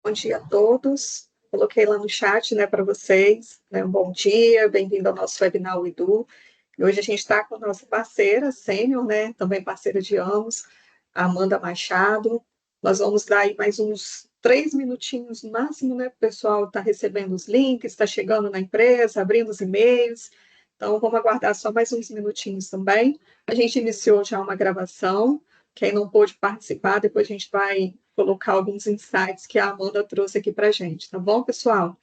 Bom dia a todos. Coloquei lá no chat, né, para vocês, né, um bom dia, bem-vindo ao nosso webinar Edu. E hoje a gente está com a nossa parceira, sênior, né, também parceira de ambos, a Amanda Machado. Nós vamos dar aí mais uns 3 minutinhos no máximo, né, para o pessoal está recebendo os links, está chegando na empresa, abrindo os e-mails. Então, vamos aguardar só mais uns minutinhos também. A gente iniciou já uma gravação. Quem não pôde participar, depois a gente vai colocar alguns insights que a Amanda trouxe aqui para a gente, tá bom, pessoal?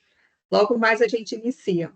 Logo mais a gente inicia.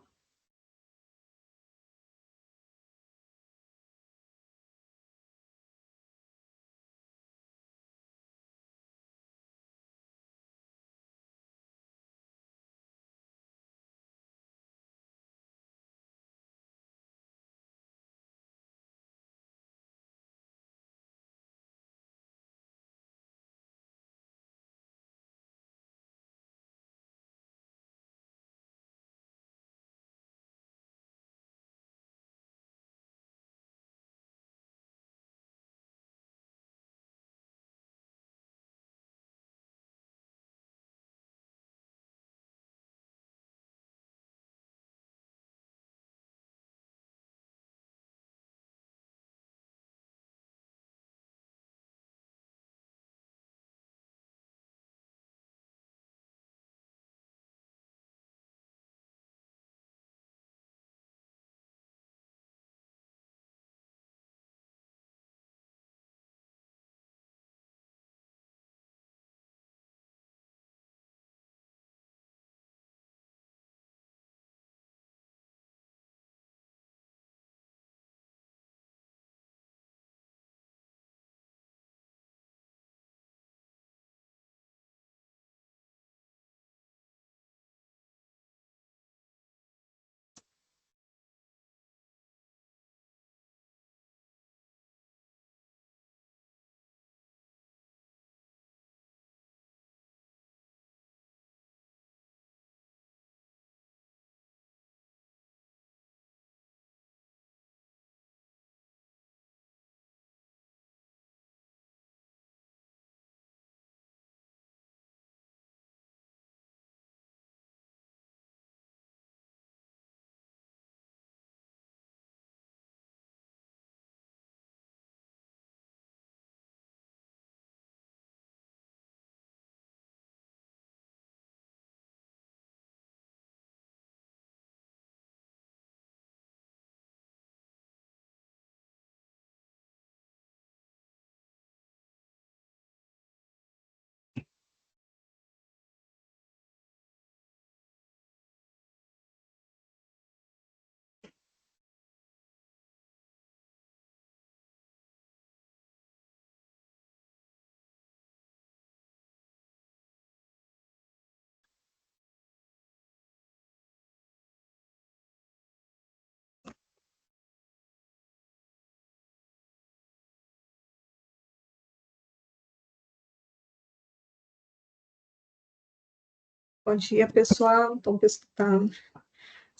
Bom dia, pessoal. Então, vocês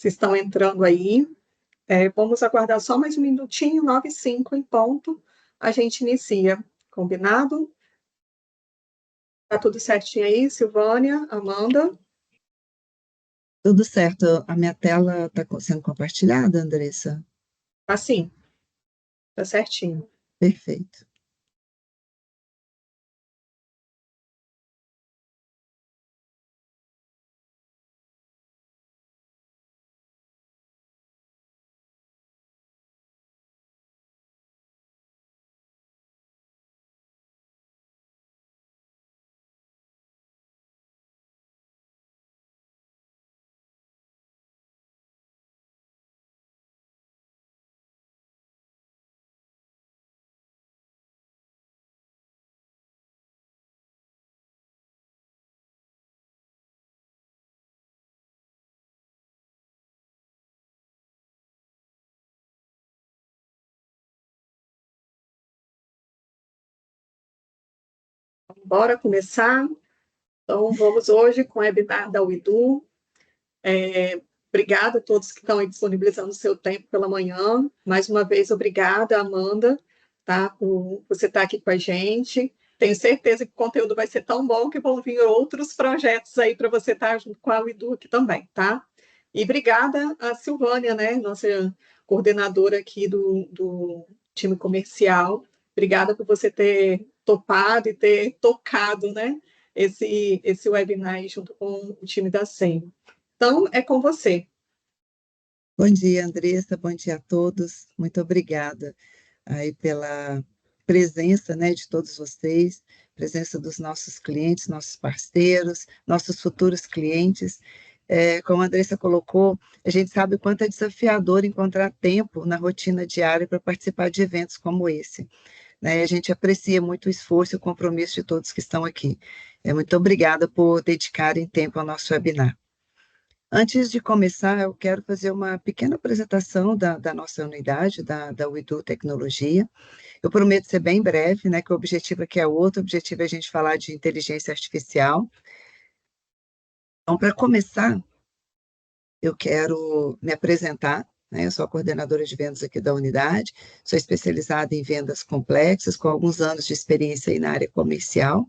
estão entrando aí. Vamos aguardar só mais um minutinho, 9h05 em ponto. A gente inicia. Combinado? Tá tudo certinho aí, Silvânia, Amanda? Tudo certo. A minha tela está sendo compartilhada, Andressa? Assim, tá certinho. Perfeito. Bora começar? Então, vamos hoje com o webinar da UIDU. Obrigada a todos que estão aí disponibilizando o seu tempo pela manhã. Mais uma vez, obrigada, Amanda, tá, por você estar aqui com a gente. tenho certeza que o conteúdo vai ser tão bom que vão vir outros projetos aí para você estar junto com a Uidu aqui também, tá? E obrigada a Silvânia, né, nossa coordenadora aqui do time comercial. Obrigada por você ter topado e ter tocado, né, esse webinar aí junto com o time da SEM. Então, é com você. Bom dia, Andressa, bom dia a todos. Muito obrigada aí pela presença, né, de todos vocês, presença dos nossos clientes, nossos parceiros, nossos futuros clientes. Como a Andressa colocou, a gente sabe o quanto é desafiador encontrar tempo na rotina diária para participar de eventos como esse, né? A gente aprecia muito o esforço e o compromisso de todos que estão aqui. Muito obrigada por dedicarem tempo ao nosso webinar. Antes de começar, eu quero fazer uma pequena apresentação da nossa unidade, da Uidu Tecnologia. Eu prometo ser bem breve, né, que o objetivo aqui é outro, o objetivo é a gente falar de inteligência artificial. Então, para começar, eu quero me apresentar, né, eu sou a coordenadora de vendas aqui da unidade, sou especializada em vendas complexas, com alguns anos de experiência aí na área comercial.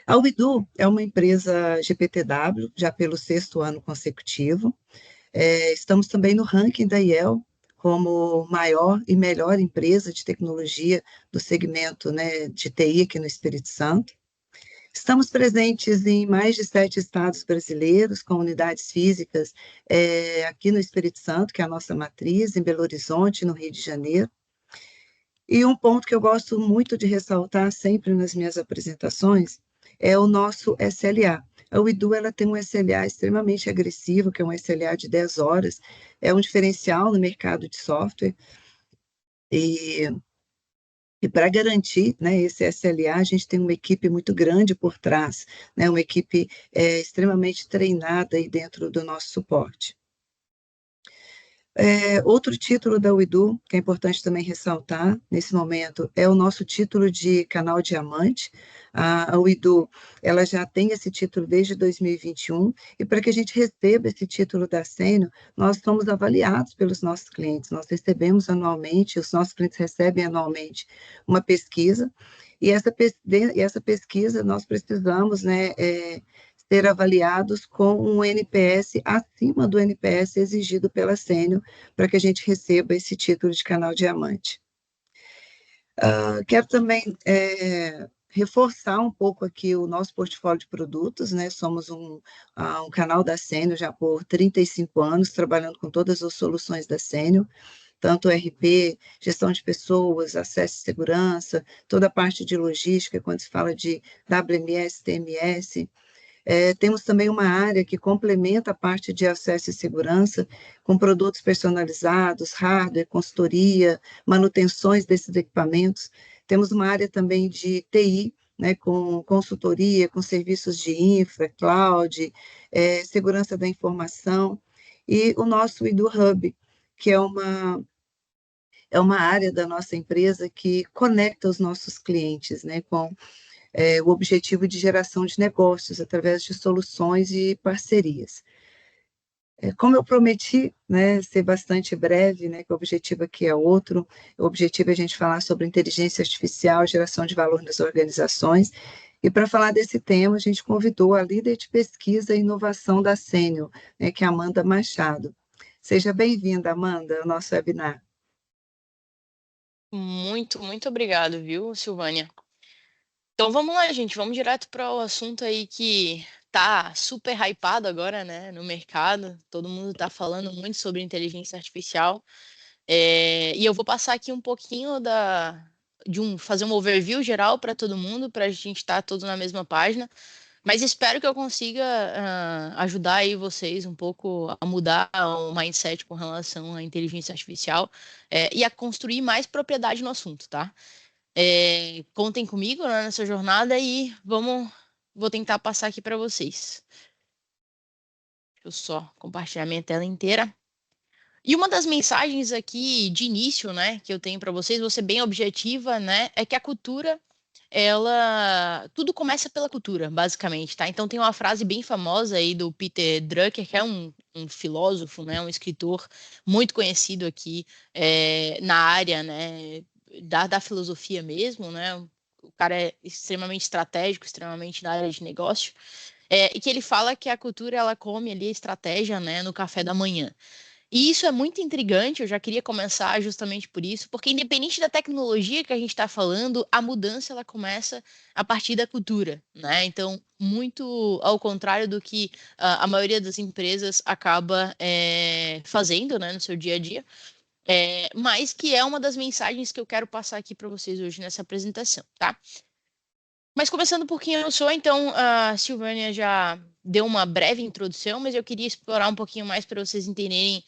A Uidu é uma empresa GPTW, já pelo 6º ano consecutivo. Estamos também no ranking da IEL como maior e melhor empresa de tecnologia do segmento, né, de TI aqui no Espírito Santo. Estamos presentes em mais de 7 estados brasileiros, com unidades físicas aqui no Espírito Santo, que é a nossa matriz, em Belo Horizonte, no Rio de Janeiro. E um ponto que eu gosto muito de ressaltar sempre nas minhas apresentações é o nosso SLA. A Uidu, ela tem um SLA extremamente agressivo, que é um SLA de 10 horas, é um diferencial no mercado de software, e, e para garantir, né, esse SLA, a gente tem uma equipe muito grande por trás, né, uma equipe extremamente treinada aí dentro do nosso suporte. Outro título da Uidu, que é importante também ressaltar nesse momento, é o nosso título de canal diamante. A Uidu, ela já tem esse título desde 2021, e para que a gente receba esse título da Sênior, nós somos avaliados pelos nossos clientes, nós recebemos anualmente, os nossos clientes recebem anualmente uma pesquisa, e essa pesquisa nós precisamos, né, ser avaliados com um NPS acima do NPS exigido pela Sênior, para que a gente receba esse título de canal diamante. Quero também reforçar um pouco aqui o nosso portfólio de produtos, né? Somos um canal da Sênior já por 35 anos, trabalhando com todas as soluções da Sênior, tanto RP, gestão de pessoas, acesso e segurança, toda a parte de logística, quando se fala de WMS, TMS. Temos também uma área que complementa a parte de acesso e segurança, com produtos personalizados, hardware, consultoria, manutenções desses equipamentos. Temos uma área também de TI, né, com consultoria, com serviços de infra, cloud, segurança da informação, e o nosso Idu Hub, que é uma área da nossa empresa que conecta os nossos clientes, né, com o objetivo de geração de negócios através de soluções e parcerias. Como eu prometi, né, ser bastante breve, né, que o objetivo aqui é outro, o objetivo é a gente falar sobre inteligência artificial, geração de valor nas organizações, e para falar desse tema, a gente convidou a líder de pesquisa e inovação da Sênior, né, que é a Amanda Machado. Seja bem-vinda, Amanda, ao nosso webinar. Muito, muito obrigado, viu, Silvânia? Então vamos lá, gente, vamos direto para o assunto aí que tá super hypado agora, né, no mercado. Todo mundo tá falando muito sobre inteligência artificial. E eu vou passar aqui um pouquinho fazer um overview geral para todo mundo, para a gente estar todos na mesma página. Mas espero que eu consiga ajudar aí vocês um pouco a mudar o mindset com relação à inteligência artificial, e a construir mais propriedade no assunto, tá? Contem comigo, né, nessa jornada e vou tentar passar aqui para vocês. Deixa eu só compartilhar minha tela inteira. E uma das mensagens aqui de início, né, que eu tenho para vocês, vou ser bem objetiva, né, é que a cultura, tudo começa pela cultura, basicamente, tá? Então tem uma frase bem famosa aí do Peter Drucker, que é um filósofo, né, um escritor muito conhecido aqui na área, né, da filosofia mesmo, né? o cara é extremamente estratégico, extremamente na área de negócio, e que ele fala que a cultura, ela come ali a estratégia, né, no café da manhã. E isso é muito intrigante, eu já queria começar justamente por isso, porque independente da tecnologia que a gente está falando, a mudança ela começa a partir da cultura, né? Então, muito ao contrário do que a maioria das empresas acaba fazendo, né, no seu dia a dia, mas que é uma das mensagens que eu quero passar aqui para vocês hoje nessa apresentação, tá? Mas começando por quem eu sou, então a Silvânia já deu uma breve introdução, mas eu queria explorar um pouquinho mais para vocês entenderem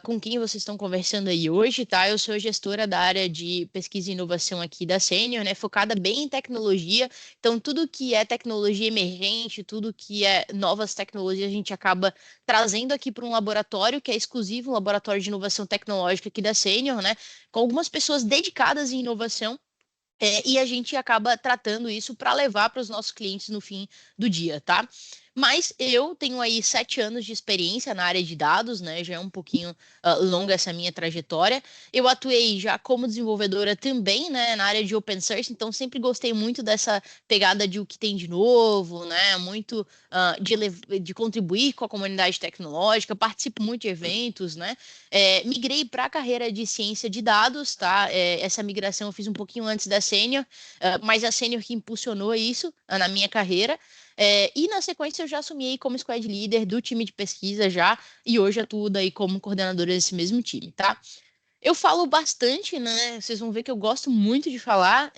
com quem vocês estão conversando aí hoje, tá? Eu sou gestora da área de pesquisa e inovação aqui da Sênior, né? Focada bem em tecnologia. Então, tudo que é tecnologia emergente, tudo que é novas tecnologias, a gente acaba trazendo aqui para um laboratório que é exclusivo, um laboratório de inovação tecnológica aqui da Sênior, né? Com algumas pessoas dedicadas em inovação. E a gente acaba tratando isso para levar para os nossos clientes no fim do dia, tá? Mas eu tenho aí 7 anos de experiência na área de dados, né? Já é um pouquinho longa essa minha trajetória. Eu atuei já como desenvolvedora também, né? Na área de open source, então sempre gostei muito dessa pegada de o que tem de novo, né? Muito de contribuir com a comunidade tecnológica, participo muito de eventos, né? Migrei para a carreira de ciência de dados, tá? Essa migração eu fiz um pouquinho antes da sênior, mas a sênior que impulsionou isso na minha carreira. E na sequência eu já assumi aí como squad leader do time de pesquisa já, e hoje atuo aí como coordenadora desse mesmo time, tá? Eu falo bastante, né? Vocês vão ver que eu gosto muito de falar,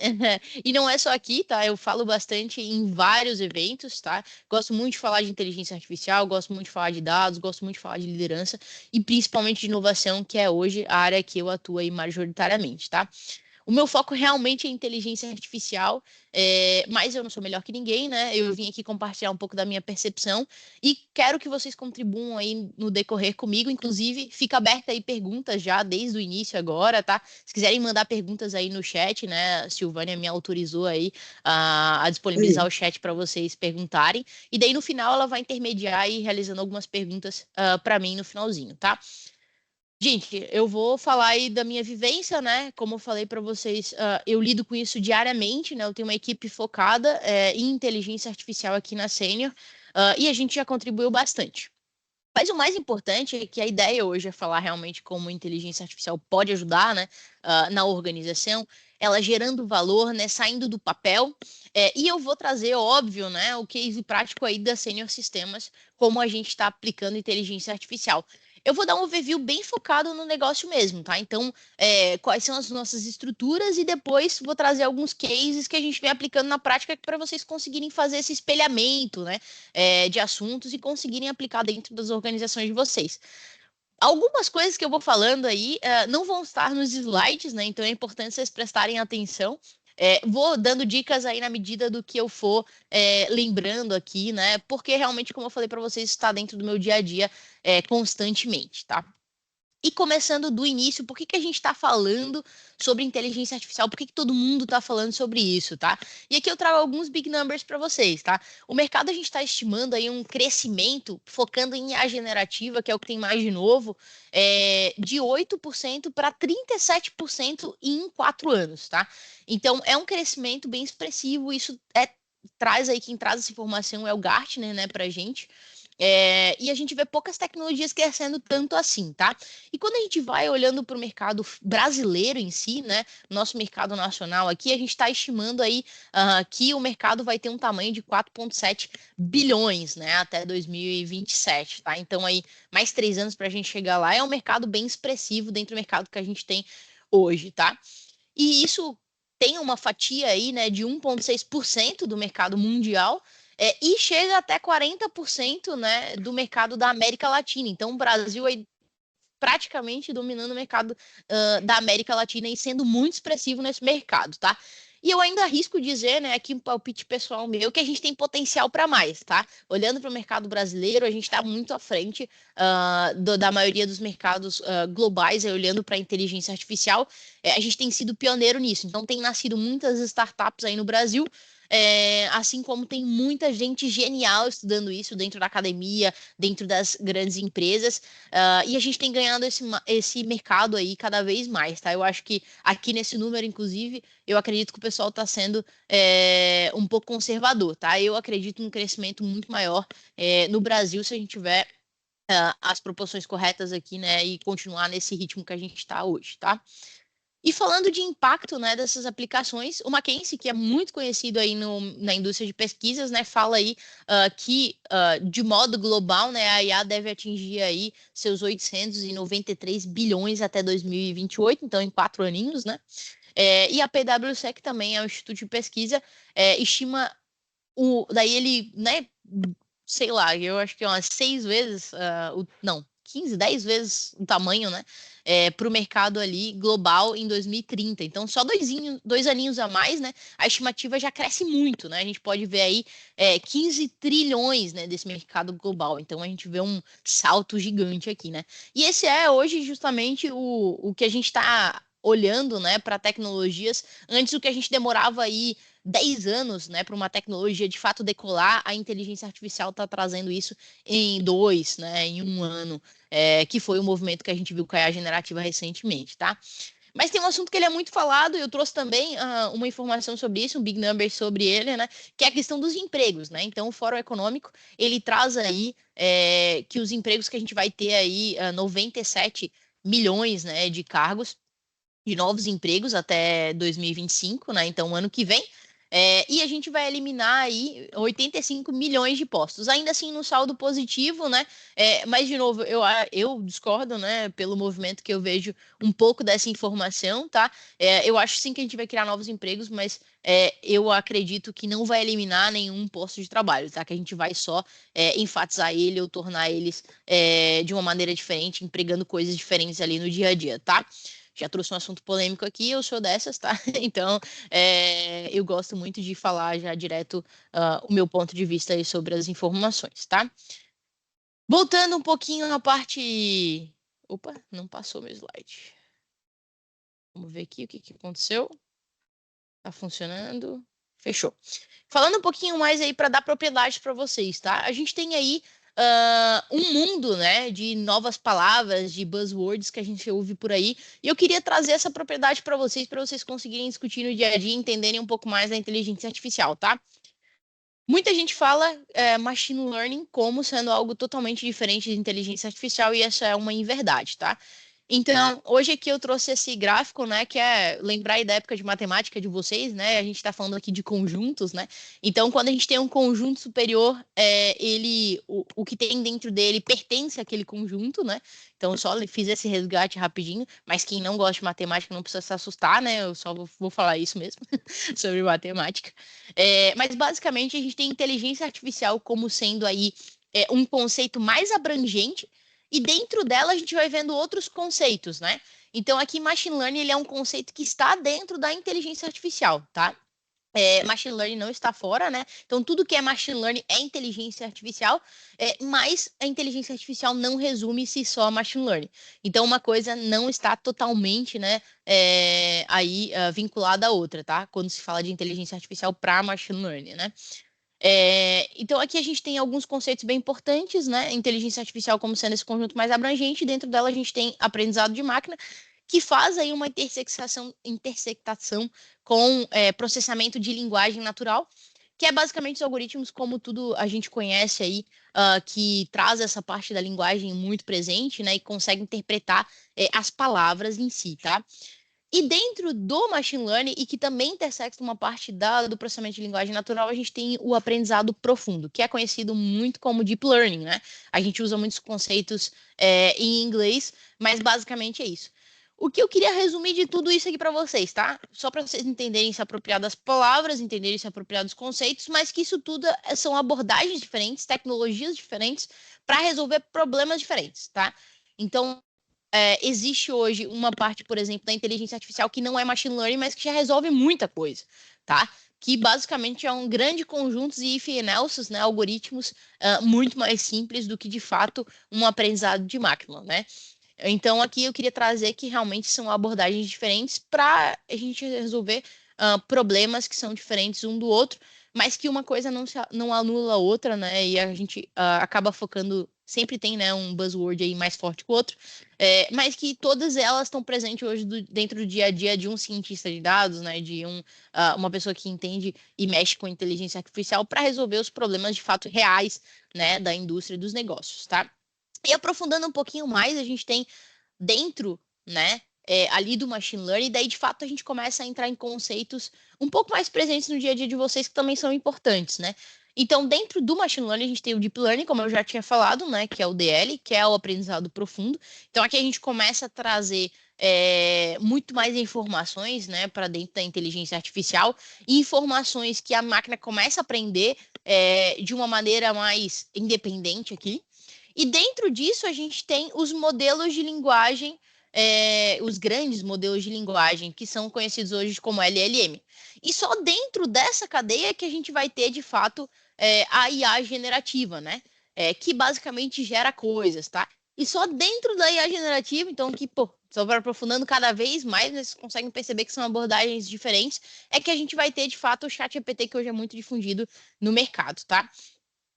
e não é só aqui, tá? Eu falo bastante em vários eventos, tá? Gosto muito de falar de inteligência artificial, gosto muito de falar de dados, gosto muito de falar de liderança e principalmente de inovação, que é hoje a área que eu atuo aí majoritariamente, tá? O meu foco realmente é inteligência artificial, mas eu não sou melhor que ninguém, né? Eu vim aqui compartilhar um pouco da minha percepção e quero que vocês contribuam aí no decorrer comigo. Inclusive, fica aberta aí perguntas já desde o início agora, tá? Se quiserem mandar perguntas aí no chat, né? A Silvânia me autorizou aí a disponibilizar o chat para vocês perguntarem. E daí no final ela vai intermediar aí realizando algumas perguntas para mim no finalzinho, tá? Gente, eu vou falar aí da minha vivência, né? Como eu falei para vocês, eu lido com isso diariamente, né? Eu tenho uma equipe focada em inteligência artificial aqui na Sênior, e a gente já contribuiu bastante. Mas o mais importante é que a ideia hoje é falar realmente como a inteligência artificial pode ajudar, né, na organização, ela gerando valor, né, saindo do papel. E eu vou trazer, óbvio, né, o case prático aí da Senior Sistemas, como a gente está aplicando inteligência artificial. Eu vou dar um overview bem focado no negócio mesmo, tá? Então, quais são as nossas estruturas e depois vou trazer alguns cases que a gente vem aplicando na prática para vocês conseguirem fazer esse espelhamento, né? De assuntos e conseguirem aplicar dentro das organizações de vocês. Algumas coisas que eu vou falando aí não vão estar nos slides, né? Então é importante vocês prestarem atenção. Vou dando dicas aí na medida do que eu for lembrando aqui, né? Porque realmente, como eu falei para vocês, está dentro do meu dia a dia constantemente, tá? E começando do início, por que que a gente está falando sobre inteligência artificial? Por que que todo mundo está falando sobre isso, tá? E aqui eu trago alguns big numbers para vocês, tá? O mercado a gente está estimando aí um crescimento, focando em IA generativa, que é o que tem mais de novo, de 8% para 37% em 4 anos, tá? Então, é um crescimento bem expressivo, isso traz aí, quem traz essa informação é o Gartner, né, pra gente. E a gente vê poucas tecnologias crescendo tanto assim, tá? E quando a gente vai olhando para o mercado brasileiro em si, né? Nosso mercado nacional aqui, a gente está estimando aí que o mercado vai ter um tamanho de 4,7 bilhões, né? Até 2027, tá? Então aí, mais 3 anos para a gente chegar lá, é um mercado bem expressivo dentro do mercado que a gente tem hoje, tá? E isso tem uma fatia aí, né, de 1,6% do mercado mundial, e chega até 40%, né, do mercado da América Latina. Então, o Brasil aí praticamente dominando o mercado da América Latina e sendo muito expressivo nesse mercado, tá? E eu ainda arrisco dizer, né, aqui um palpite pessoal meu, que a gente tem potencial para mais, tá? Olhando para o mercado brasileiro, a gente está muito à frente da maioria dos mercados globais, olhando para a inteligência artificial, a gente tem sido pioneiro nisso. Então, tem nascido muitas startups aí no Brasil, assim como tem muita gente genial estudando isso dentro da academia, dentro das grandes empresas, e a gente tem ganhado esse mercado aí cada vez mais, tá? Eu acho que aqui nesse número, inclusive, eu acredito que o pessoal está sendo um pouco conservador, tá? Eu acredito num crescimento muito maior no Brasil se a gente tiver as proporções corretas aqui, né, e continuar nesse ritmo que a gente está hoje, tá? E falando de impacto, né, dessas aplicações, o Mackenzie, que é muito conhecido aí na indústria de pesquisas, né, fala aí que, de modo global, né, a IA deve atingir aí seus 893 bilhões até 2028, então em 4 aninhos, né? E a PwC, que também é um instituto de pesquisa, estima daí ele, né, sei lá, eu acho que é umas 6 vezes, não, 15, 10 vezes o tamanho, né, para o mercado ali global em 2030. Então, só 2 aninhos a mais, né, a estimativa já cresce muito, né, a gente pode ver aí 15 trilhões, né, desse mercado global. Então, a gente vê um salto gigante aqui, né. E esse é hoje justamente o que a gente está olhando, né, para tecnologias. Antes, o que a gente demorava aí 10 anos, né, para uma tecnologia de fato decolar, a inteligência artificial está trazendo isso em 2, né, em 1 ano, que foi o movimento que a gente viu com a IA generativa recentemente, tá? Mas tem um assunto que ele é muito falado, e eu trouxe também uma informação sobre isso, um big number sobre ele, né, que é a questão dos empregos, né? Então, o Fórum Econômico, ele traz aí que os empregos que a gente vai ter aí, 97 milhões, né, de cargos, de novos empregos até 2025, né? Então, ano que vem. E a gente vai eliminar aí 85 milhões de postos. Ainda assim, no saldo positivo, né? Mas, de novo, eu discordo, né? Pelo movimento que eu vejo um pouco dessa informação, tá? Eu acho sim que a gente vai criar novos empregos, mas eu acredito que não vai eliminar nenhum posto de trabalho, tá? Que a gente vai só enfatizar ele ou tornar eles de uma maneira diferente, empregando coisas diferentes ali no dia a dia, tá? Já trouxe um assunto polêmico aqui, eu sou dessas, tá? Então, eu gosto muito de falar já direto o meu ponto de vista aí sobre as informações, tá? Voltando um pouquinho na parte... Opa, não passou meu slide. Vamos ver aqui o que aconteceu. Tá funcionando. Fechou. Falando um pouquinho mais aí para dar propriedade para vocês, tá? A gente tem aí um mundo, né, de novas palavras, de buzzwords que a gente ouve por aí. E eu queria trazer essa propriedade para vocês conseguirem discutir no dia a dia e entenderem um pouco mais da inteligência artificial, tá? Muita gente fala machine learning como sendo algo totalmente diferente de inteligência artificial, e essa é uma inverdade, tá? Então, hoje aqui eu trouxe esse gráfico, né, que é lembrar aí da época de matemática de vocês, né? A gente está falando aqui de conjuntos, né? Então, quando a gente tem um conjunto superior, o que tem dentro dele pertence àquele conjunto, né? Então, eu só fiz esse resgate rapidinho, mas quem não gosta de matemática não precisa se assustar, né? Eu só vou falar isso mesmo sobre matemática. Mas basicamente a gente tem inteligência artificial como sendo aí um conceito mais abrangente, e dentro dela a gente vai vendo outros conceitos, né? Então aqui machine learning ele é um conceito que está dentro da inteligência artificial, tá? Machine learning não está fora, né? Então, tudo que é machine learning é inteligência artificial, mas a inteligência artificial não resume-se só a machine learning. Então, uma coisa não está totalmente, né, aí vinculada à outra, tá? Quando se fala de inteligência artificial para machine learning, né? Então, aqui a gente tem alguns conceitos bem importantes, né? Inteligência artificial como sendo esse conjunto mais abrangente, dentro dela a gente tem aprendizado de máquina, que faz aí uma intersectação com processamento de linguagem natural, que é basicamente os algoritmos como tudo a gente conhece aí, que traz essa parte da linguagem muito presente, né, e consegue interpretar as palavras em si, tá? E dentro do machine learning, e que também intersecta uma parte do processamento de linguagem natural, a gente tem o aprendizado profundo, que é conhecido muito como deep learning, né? A gente usa muitos conceitos em inglês, mas basicamente é isso. O que eu queria resumir de tudo isso aqui para vocês, tá? Só para vocês entenderem se apropriar das palavras, entenderem se apropriar dos conceitos, mas que isso tudo são abordagens diferentes, tecnologias diferentes para resolver problemas diferentes, tá? Então, existe hoje uma parte, por exemplo, da inteligência artificial que não é machine learning, mas que já resolve muita coisa, tá? Que basicamente é um grande conjunto de if and else, né, algoritmos muito mais simples do que, de fato, um aprendizado de máquina, né? Então, aqui eu queria trazer que realmente são abordagens diferentes para a gente resolver problemas que são diferentes um do outro, mas que uma coisa não anula a outra, né? E a gente acaba focando, sempre tem, né, um buzzword aí mais forte que o outro, mas que todas elas estão presentes hoje dentro do dia a dia de um cientista de dados, né? De uma pessoa que entende e mexe com inteligência artificial para resolver os problemas de fato reais, né, da indústria e dos negócios, tá? E aprofundando um pouquinho mais, a gente tem dentro, né, ali do machine learning, e daí de fato a gente começa a entrar em conceitos um pouco mais presentes no dia a dia de vocês que também são importantes, né? Então, dentro do machine learning, a gente tem o deep learning, como eu já tinha falado, né, que é o DL, que é o aprendizado profundo. Então, aqui a gente começa a trazer muito mais informações, né, para dentro da inteligência artificial, e informações que a máquina começa a aprender de uma maneira mais independente aqui. E dentro disso, a gente tem os modelos de linguagem, os grandes modelos de linguagem, que são conhecidos hoje como LLM. E só dentro dessa cadeia que a gente vai ter, de fato, a IA generativa, né? Que basicamente gera coisas, tá? E só dentro da IA generativa, então, que, pô, só para aprofundando cada vez mais, vocês conseguem perceber que são abordagens diferentes, é que a gente vai ter, de fato, o ChatGPT, que hoje é muito difundido no mercado, tá?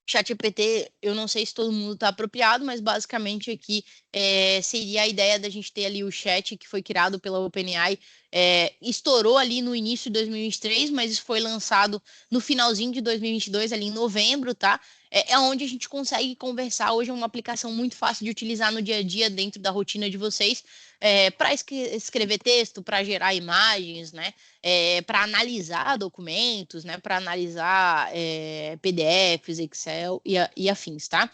ChatGPT, eu não sei se todo mundo está apropriado, mas basicamente aqui seria a ideia da gente ter ali o chat que foi criado pela OpenAI, estourou ali no início de 2023, mas isso foi lançado no finalzinho de 2022, ali em novembro, tá? É onde a gente consegue conversar. Hoje é uma aplicação muito fácil de utilizar no dia a dia, dentro da rotina de vocês, para escrever texto, para gerar imagens, né? Para analisar documentos, né, para analisar PDFs, Excel e afins, tá?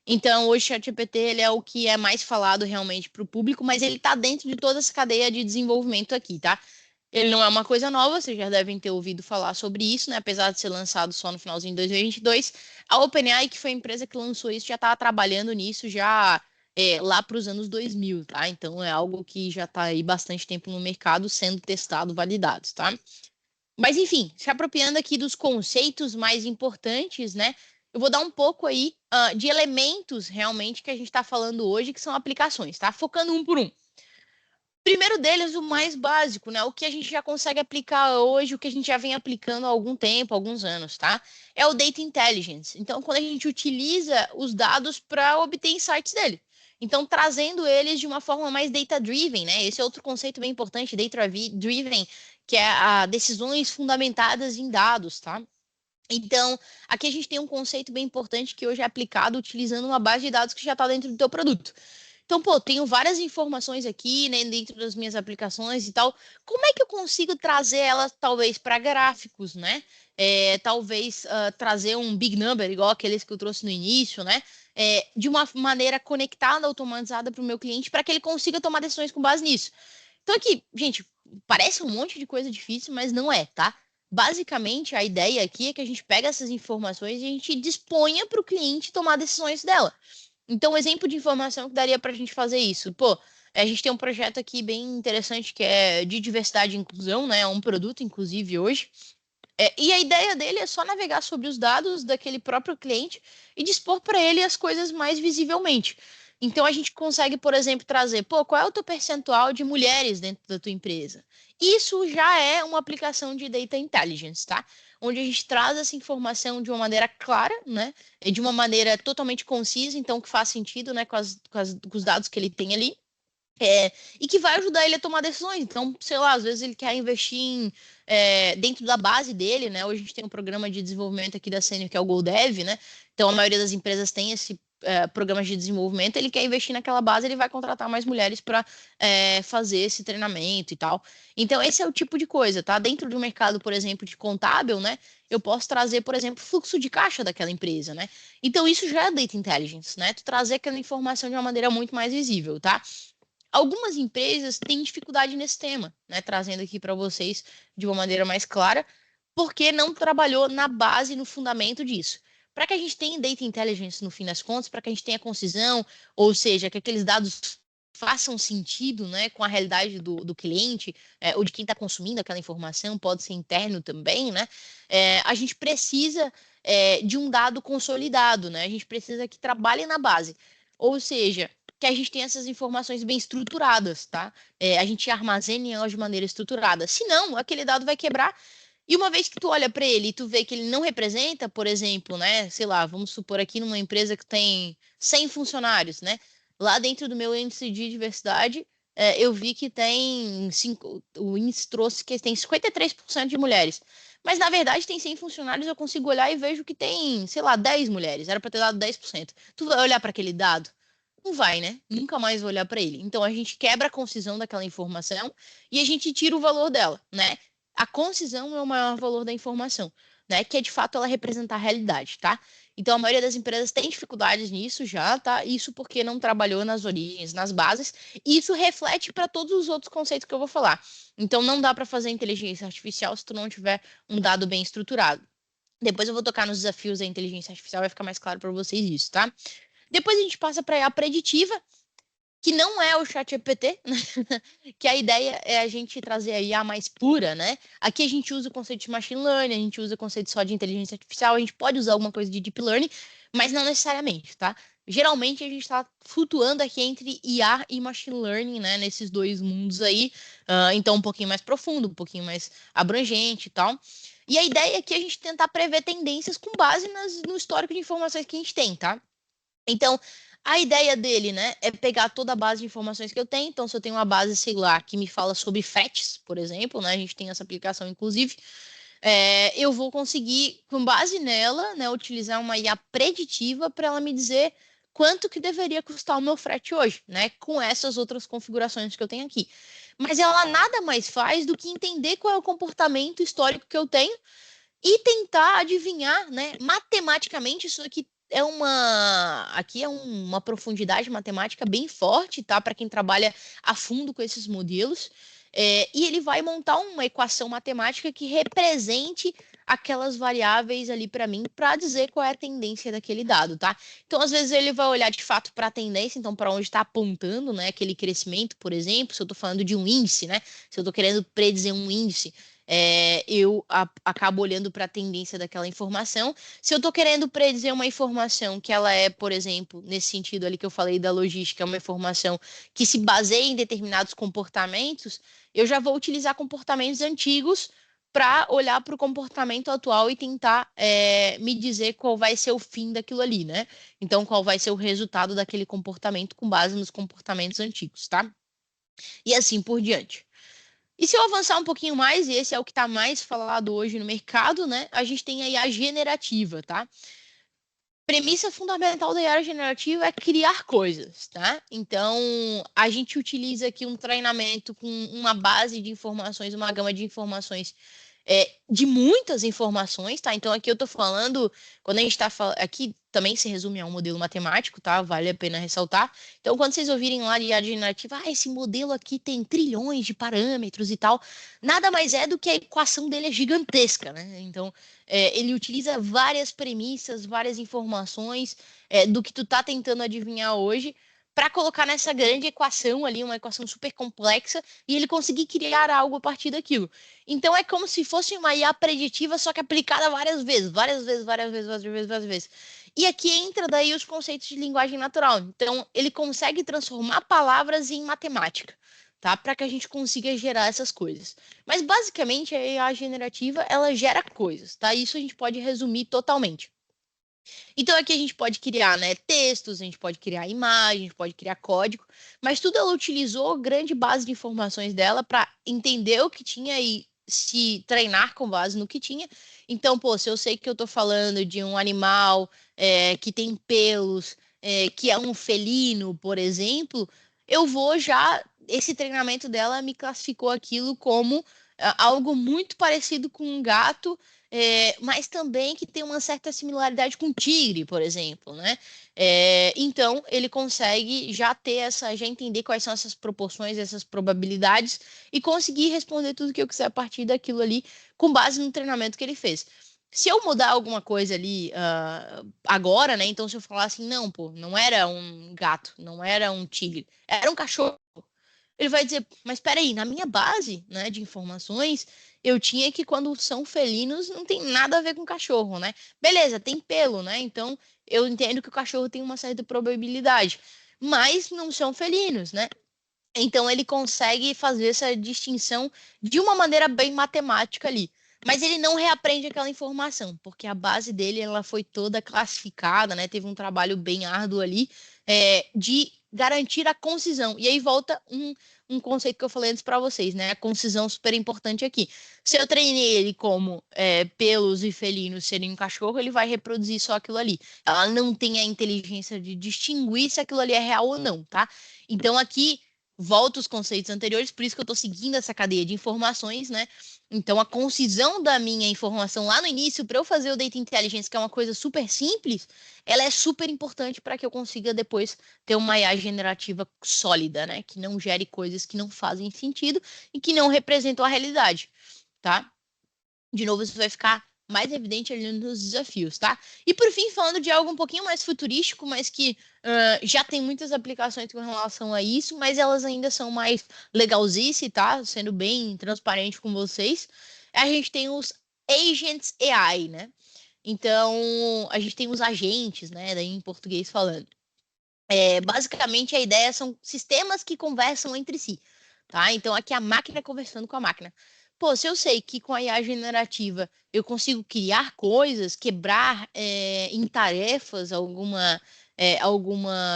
Então, hoje o ChatGPT ele é o que é mais falado realmente para o público, mas ele está dentro de toda essa cadeia de desenvolvimento aqui, tá? Ele não é uma coisa nova, vocês já devem ter ouvido falar sobre isso, né? Apesar de ser lançado só no finalzinho de 2022. A OpenAI, que foi a empresa que lançou isso, já estava trabalhando nisso já lá para os anos 2000, tá? Então é algo que já está aí bastante tempo no mercado sendo testado, validado, tá? Mas enfim, se apropriando aqui dos conceitos mais importantes, né? Eu vou dar um pouco aí de elementos realmente que a gente está falando hoje, que são aplicações, tá? Focando um por um. Primeiro deles, o mais básico, né? O que a gente já consegue aplicar hoje, o que a gente já vem aplicando há algum tempo, alguns anos, tá? É o Data Intelligence. Então, quando a gente utiliza os dados para obter insights dele. Então, trazendo eles de uma forma mais data-driven, né? Esse é outro conceito bem importante, data-driven, que é a decisões fundamentadas em dados, tá? Então, aqui a gente tem um conceito bem importante que hoje é aplicado utilizando uma base de dados que já está dentro do teu produto. Então, pô, tenho várias informações aqui, né, dentro das minhas aplicações e tal. Como é que eu consigo trazer elas, talvez, para gráficos, né? Talvez trazer um big number, igual aqueles que eu trouxe no início, né? De uma maneira conectada, automatizada para o meu cliente, para que ele consiga tomar decisões com base nisso. Então, aqui, gente, parece um monte de coisa difícil, mas não é, tá? Basicamente, a ideia aqui é que a gente pega essas informações e a gente disponha para o cliente tomar decisões dela. Então, um exemplo de informação que daria para a gente fazer isso. Pô, a gente tem um projeto aqui bem interessante que é de diversidade e inclusão, né? É um produto, inclusive, hoje. E a ideia dele é só navegar sobre os dados daquele próprio cliente e dispor para ele as coisas mais visivelmente. Então, a gente consegue, por exemplo, trazer, pô, qual é o teu percentual de mulheres dentro da tua empresa? Isso já é uma aplicação de Data Intelligence, tá? Onde a gente traz essa informação de uma maneira clara, né? E de uma maneira totalmente concisa, então que faz sentido, né? Com os dados que ele tem ali. E que vai ajudar ele a tomar decisões. Então, sei lá, às vezes ele quer investir dentro da base dele, né? Hoje a gente tem um programa de desenvolvimento aqui da Sênior, que é o GoDev, né? Então, a maioria das empresas tem esse programa de desenvolvimento, ele quer investir naquela base, ele vai contratar mais mulheres para fazer esse treinamento e tal. Então, esse é o tipo de coisa, tá? Dentro de um mercado, por exemplo, de contábil, né? Eu posso trazer, por exemplo, fluxo de caixa daquela empresa, né? Então, isso já é Data Intelligence, né? Tu trazer aquela informação de uma maneira muito mais visível, tá? Algumas empresas têm dificuldade nesse tema, né? Trazendo aqui para vocês de uma maneira mais clara, porque não trabalhou na base, no fundamento disso. Para que a gente tenha data intelligence no fim das contas, para que a gente tenha concisão, ou seja, que aqueles dados façam sentido, né, com a realidade do cliente, ou de quem está consumindo aquela informação, pode ser interno também, né? A gente precisa de um dado consolidado, né? A gente precisa que trabalhe na base. Ou seja, que a gente tenha essas informações bem estruturadas, tá? A gente armazene elas de maneira estruturada. Senão, aquele dado vai quebrar E uma vez que tu olha para ele e tu vê que ele não representa, por exemplo, né, sei lá, vamos supor aqui numa empresa que tem 100 funcionários, né? Lá dentro do meu índice de diversidade, eu vi que tem o índice trouxe que tem 53% de mulheres. Mas na verdade tem 100 funcionários, eu consigo olhar e vejo que tem, sei lá, 10 mulheres. Era para ter dado 10%. Tu vai olhar para aquele dado? Não vai, né? Nunca mais vou olhar para ele. Então a gente quebra a concisão daquela informação e a gente tira o valor dela, né? A concisão é o maior valor da informação, né? Que é de fato ela representar a realidade, tá? Então a maioria das empresas tem dificuldades nisso já, tá? Isso porque não trabalhou nas origens, nas bases, e isso reflete para todos os outros conceitos que eu vou falar. Então não dá para fazer inteligência artificial se tu não tiver um dado bem estruturado. Depois eu vou tocar nos desafios da inteligência artificial, vai ficar mais claro para vocês isso, tá? Depois a gente passa para a preditiva, que não é o ChatGPT, né? Que a ideia é a gente trazer a IA mais pura, né? Aqui a gente usa o conceito de machine learning, a gente usa o conceito só de inteligência artificial, a gente pode usar alguma coisa de deep learning, mas não necessariamente, tá? Geralmente a gente está flutuando aqui entre IA e machine learning, né? Nesses dois mundos aí, então um pouquinho mais profundo, um pouquinho mais abrangente e tal. E a ideia aqui é a gente tentar prever tendências com base no histórico de informações que a gente tem, tá? Então, a ideia dele, né, é pegar toda a base de informações que eu tenho. Então, se eu tenho uma base, sei lá, que me fala sobre fretes, por exemplo, né, a gente tem essa aplicação, inclusive, eu vou conseguir, com base nela, né, utilizar uma IA preditiva para ela me dizer quanto que deveria custar o meu frete hoje, né, com essas outras configurações que eu tenho aqui. Mas ela nada mais faz do que entender qual é o comportamento histórico que eu tenho e tentar adivinhar, né, matematicamente. Isso aqui é uma profundidade matemática bem forte, tá? Para quem trabalha a fundo com esses modelos. E ele vai montar uma equação matemática que represente aquelas variáveis ali para mim, para dizer qual é a tendência daquele dado, tá? Então, às vezes ele vai olhar de fato para a tendência, então para onde está apontando, né, aquele crescimento, por exemplo, se eu estou falando de um índice, né? Se eu estou querendo predizer um índice, eu acabo olhando para a tendência daquela informação. Se eu estou querendo predizer uma informação que ela é, por exemplo, nesse sentido ali que eu falei da logística, uma informação que se baseia em determinados comportamentos, eu já vou utilizar comportamentos antigos para olhar para o comportamento atual e tentar me dizer qual vai ser o fim daquilo ali, né? Então, qual vai ser o resultado daquele comportamento com base nos comportamentos antigos, tá? E assim por diante. E se eu avançar um pouquinho mais, e esse é o que está mais falado hoje no mercado, né? A gente tem a IA generativa, tá? Premissa fundamental da IA generativa é criar coisas, tá? Então, a gente utiliza aqui um treinamento com uma base de informações, uma gama de informações, de muitas informações, tá? Então, aqui eu tô falando, quando a gente tá falando, aqui também se resume a um modelo matemático, tá? Vale a pena ressaltar. Então, quando vocês ouvirem lá de IA generativa, esse modelo aqui tem trilhões de parâmetros e tal, nada mais é do que a equação dele é gigantesca, né? Então, ele utiliza várias premissas, várias informações do que tu tá tentando adivinhar hoje para colocar nessa grande equação ali, uma equação super complexa, e ele conseguir criar algo a partir daquilo. Então é como se fosse uma IA preditiva, só que aplicada várias vezes, várias vezes, várias vezes, várias vezes, várias vezes. E aqui entra daí os conceitos de linguagem natural. Então ele consegue transformar palavras em matemática, tá? Para que a gente consiga gerar essas coisas. Mas basicamente a IA generativa, ela gera coisas, tá? Isso a gente pode resumir totalmente. Então aqui a gente pode criar, né, textos, a gente pode criar imagens, a gente pode criar código, mas tudo ela utilizou grande base de informações dela para entender o que tinha e se treinar com base no que tinha. Então, pô, se eu sei que eu estou falando de um animal que tem pelos, que é um felino, por exemplo, eu vou já. Esse treinamento dela me classificou aquilo como algo muito parecido com um gato, mas também que tem uma certa similaridade com tigre, por exemplo, né? Então ele consegue já entender quais são essas proporções, essas probabilidades e conseguir responder tudo que eu quiser a partir daquilo ali, com base no treinamento que ele fez. Se eu mudar alguma coisa ali agora, né? Então, se eu falar assim, não, pô, não era um gato, não era um tigre, era um cachorro. Ele vai dizer, mas peraí, na minha base, né, de informações, eu tinha que quando são felinos não tem nada a ver com cachorro, né? Beleza, tem pelo, né? Então eu entendo que o cachorro tem uma certa probabilidade, mas não são felinos, né? Então ele consegue fazer essa distinção de uma maneira bem matemática ali. mas ele não reaprende aquela informação, porque a base dele ela foi toda classificada, né? Teve um trabalho bem árduo ali de garantir a concisão. E aí volta um conceito que eu falei antes para vocês, né? A concisão super importante aqui. Se eu treinei ele como pelos e felinos serem um cachorro, ele vai reproduzir só aquilo ali. Ela não tem a inteligência de distinguir se aquilo ali é real ou não, tá? Então aqui volta os conceitos anteriores, por isso que eu estou seguindo essa cadeia de informações, né? Então, a concisão da minha informação lá no início, para eu fazer o Data Intelligence, que é uma coisa super simples, ela é super importante para que eu consiga depois ter uma IA generativa sólida, né? Que não gere coisas que não fazem sentido e que não representam a realidade, tá? De novo, isso vai ficar mais evidente ali nos desafios, tá? E por fim, falando de algo um pouquinho mais futurístico, mas que já tem muitas aplicações com relação a isso, mas elas ainda são mais legalzice, tá? Sendo bem transparente com vocês. A gente tem os Agents AI, né? Então, a gente tem os agentes, né? Daí em português falando. Basicamente, a ideia são sistemas que conversam entre si, tá? Então, aqui a máquina conversando com a máquina. Pô, se eu sei que com a IA generativa eu consigo criar coisas, quebrar em tarefas alguma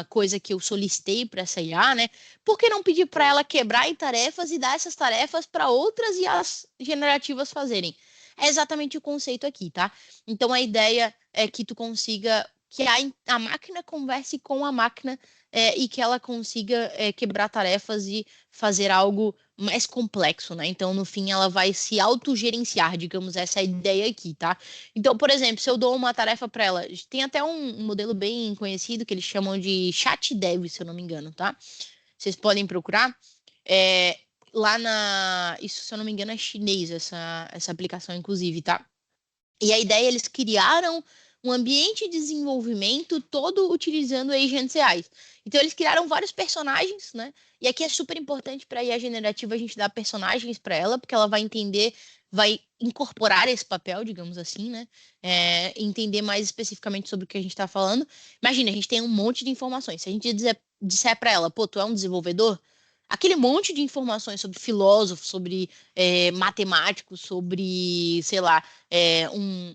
coisa que eu solicitei para essa IA, né? Por que não pedir para ela quebrar em tarefas e dar essas tarefas para outras IAs generativas fazerem? É exatamente o conceito aqui, tá? Então, a ideia é que tu consiga que a máquina converse com a máquina e que ela consiga quebrar tarefas e fazer algo mais complexo, né? Então, no fim, ela vai se autogerenciar, digamos, essa é a ideia aqui, tá? Então, por exemplo, se eu dou uma tarefa para ela, tem até um modelo bem conhecido que eles chamam de chat dev, se eu não me engano, tá? Vocês podem procurar. É, lá isso, se eu não me engano, é chinês, essa aplicação, inclusive, tá? E a ideia, eles criaram um ambiente de desenvolvimento todo utilizando agents reais. Então, eles criaram vários personagens, né? E aqui é super importante para a IA generativa a gente dar personagens para ela, porque ela vai entender, vai incorporar esse papel, digamos assim, né? Entender mais especificamente sobre o que a gente está falando. Imagina, a gente tem um monte de informações. Se a gente disser para ela, pô, tu é um desenvolvedor? Aquele monte de informações sobre filósofo, sobre matemáticos, sobre, sei lá,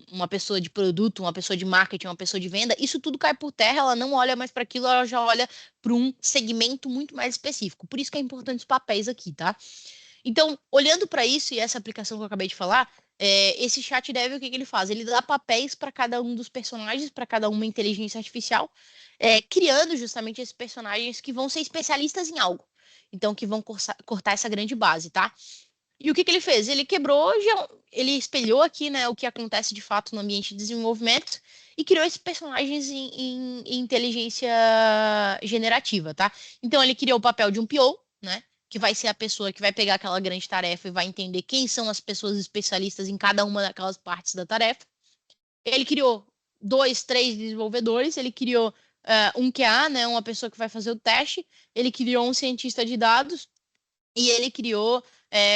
uma pessoa de produto, uma pessoa de marketing, uma pessoa de venda, isso tudo cai por terra, ela não olha mais para aquilo, ela já olha para um segmento muito mais específico. Por isso que é importante os papéis aqui, tá? Então, olhando para isso e essa aplicação que eu acabei de falar, esse chat dev, o que ele faz? Ele dá papéis para cada um dos personagens, para cada uma inteligência artificial, criando justamente esses personagens que vão ser especialistas em algo. Então, que vão cortar essa grande base, tá? E o que ele fez? Ele quebrou, ele espelhou aqui, né, o que acontece de fato no ambiente de desenvolvimento e criou esses personagens em inteligência generativa, tá? Então ele criou o papel de um PO, né, que vai ser a pessoa que vai pegar aquela grande tarefa e vai entender quem são as pessoas especialistas em cada uma daquelas partes da tarefa. Ele criou 2, 3 desenvolvedores, ele criou um QA, né, uma pessoa que vai fazer o teste, ele criou um cientista de dados e ele criou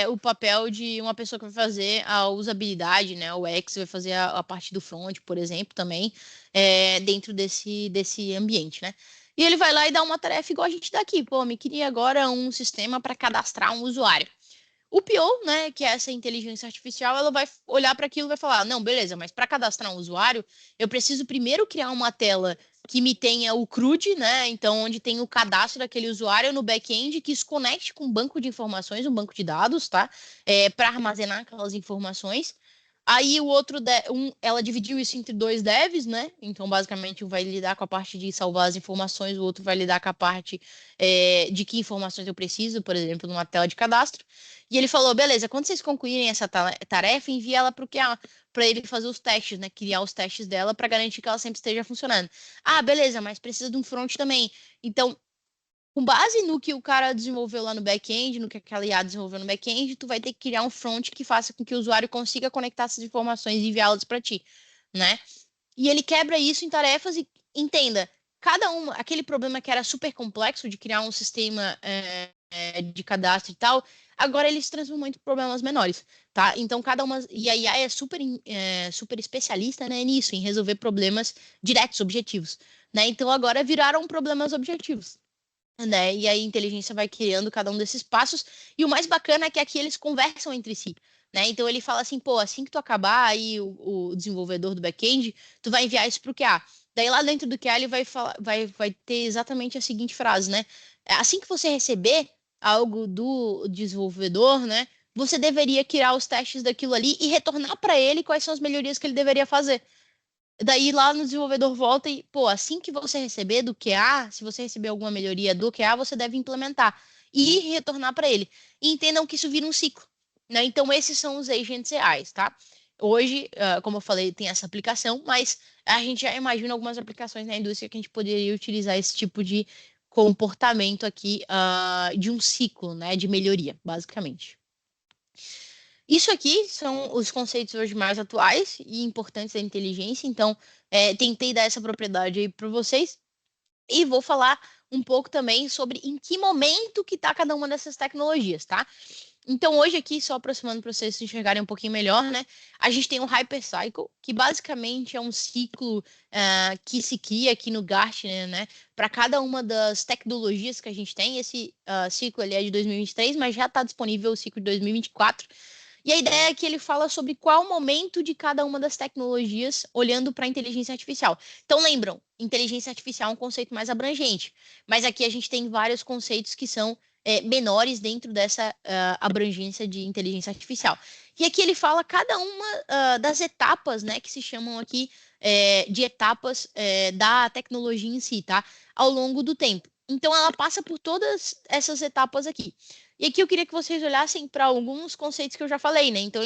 o papel de uma pessoa que vai fazer a usabilidade, né? O UX vai fazer a parte do front, por exemplo, também, dentro desse ambiente, né? E ele vai lá e dá uma tarefa igual a gente dá aqui. Pô, me queria agora um sistema para cadastrar um usuário. O PO, né, que é essa inteligência artificial, ela vai olhar para aquilo e vai falar: não, beleza, mas para cadastrar um usuário, eu preciso primeiro criar uma tela que me tenha o CRUD, né? Então, onde tem o cadastro daquele usuário no back-end, que se conecte com um banco de informações, um banco de dados, tá? Para armazenar aquelas informações. Aí o outro, ela dividiu isso entre 2 devs, né? Então, basicamente, um vai lidar com a parte de salvar as informações, o outro vai lidar com a parte de que informações eu preciso, por exemplo, numa tela de cadastro. E ele falou, beleza, quando vocês concluírem essa tarefa, envia ela para ele fazer os testes, né? Criar os testes dela para garantir que ela sempre esteja funcionando. Ah, beleza, mas precisa de um front também. Então, com base no que o cara desenvolveu lá no back-end, no que aquela IA desenvolveu no back-end, tu vai ter que criar um front que faça com que o usuário consiga conectar essas informações e enviá-las para ti, né? E ele quebra isso em tarefas e entenda, aquele problema que era super complexo de criar um sistema de cadastro e tal, agora ele se transformou em problemas menores, tá? Então e a IA é super especialista, né, nisso, em resolver problemas diretos, objetivos, né? Então agora viraram problemas objetivos, né? E aí a inteligência vai criando cada um desses passos. E o mais bacana é que aqui eles conversam entre si, né? Então ele fala assim, pô, assim que tu acabar aí o desenvolvedor do back-end, tu vai enviar isso para o QA. Daí lá dentro do QA ele vai falar, vai ter exatamente a seguinte frase, né? Assim que você receber algo do desenvolvedor, né? Você deveria criar os testes daquilo ali e retornar para ele quais são as melhorias que ele deveria fazer. Daí lá no desenvolvedor volta e, pô, assim que você receber do QA, se você receber alguma melhoria do QA, você deve implementar e retornar para ele. E entendam que isso vira um ciclo, né? Então esses são os agents reais, tá? Hoje, como eu falei, tem essa aplicação, mas a gente já imagina algumas aplicações na indústria que a gente poderia utilizar esse tipo de comportamento aqui, de um ciclo, né, de melhoria, basicamente. Isso aqui são os conceitos hoje mais atuais e importantes da inteligência, então tentei dar essa propriedade aí para vocês e vou falar um pouco também sobre em que momento que está cada uma dessas tecnologias, tá? Então hoje aqui, só aproximando para vocês se enxergarem um pouquinho melhor, né? A gente tem um Hypercycle, que basicamente é um ciclo que se cria aqui no Gartner, né? Para cada uma das tecnologias que a gente tem. Esse ciclo ali é de 2023, mas já está disponível o ciclo de 2024. E a ideia é que ele fala sobre qual momento de cada uma das tecnologias, olhando para a inteligência artificial. Então, lembram, inteligência artificial é um conceito mais abrangente, mas aqui a gente tem vários conceitos que são menores dentro dessa abrangência de inteligência artificial. E aqui ele fala cada uma das etapas, né, que se chamam aqui de etapas da tecnologia em si, tá? Ao longo do tempo. Então, ela passa por todas essas etapas aqui. E aqui eu queria que vocês olhassem para alguns conceitos que eu já falei, né? Então,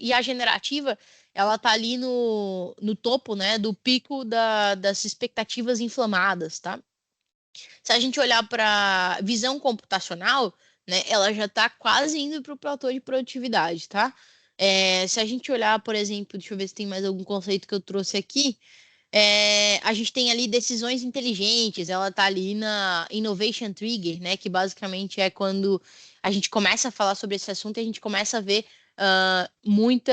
e a generativa, ela tá ali no topo, né, do pico das expectativas inflamadas, tá? Se a gente olhar para visão computacional, né, ela já está quase indo para o platô de produtividade, tá? Se a gente olhar, por exemplo, deixa eu ver se tem mais algum conceito que eu trouxe aqui. A gente tem ali decisões inteligentes, ela tá ali na Innovation Trigger, né? Que basicamente é quando a gente começa a falar sobre esse assunto e a gente começa a ver muita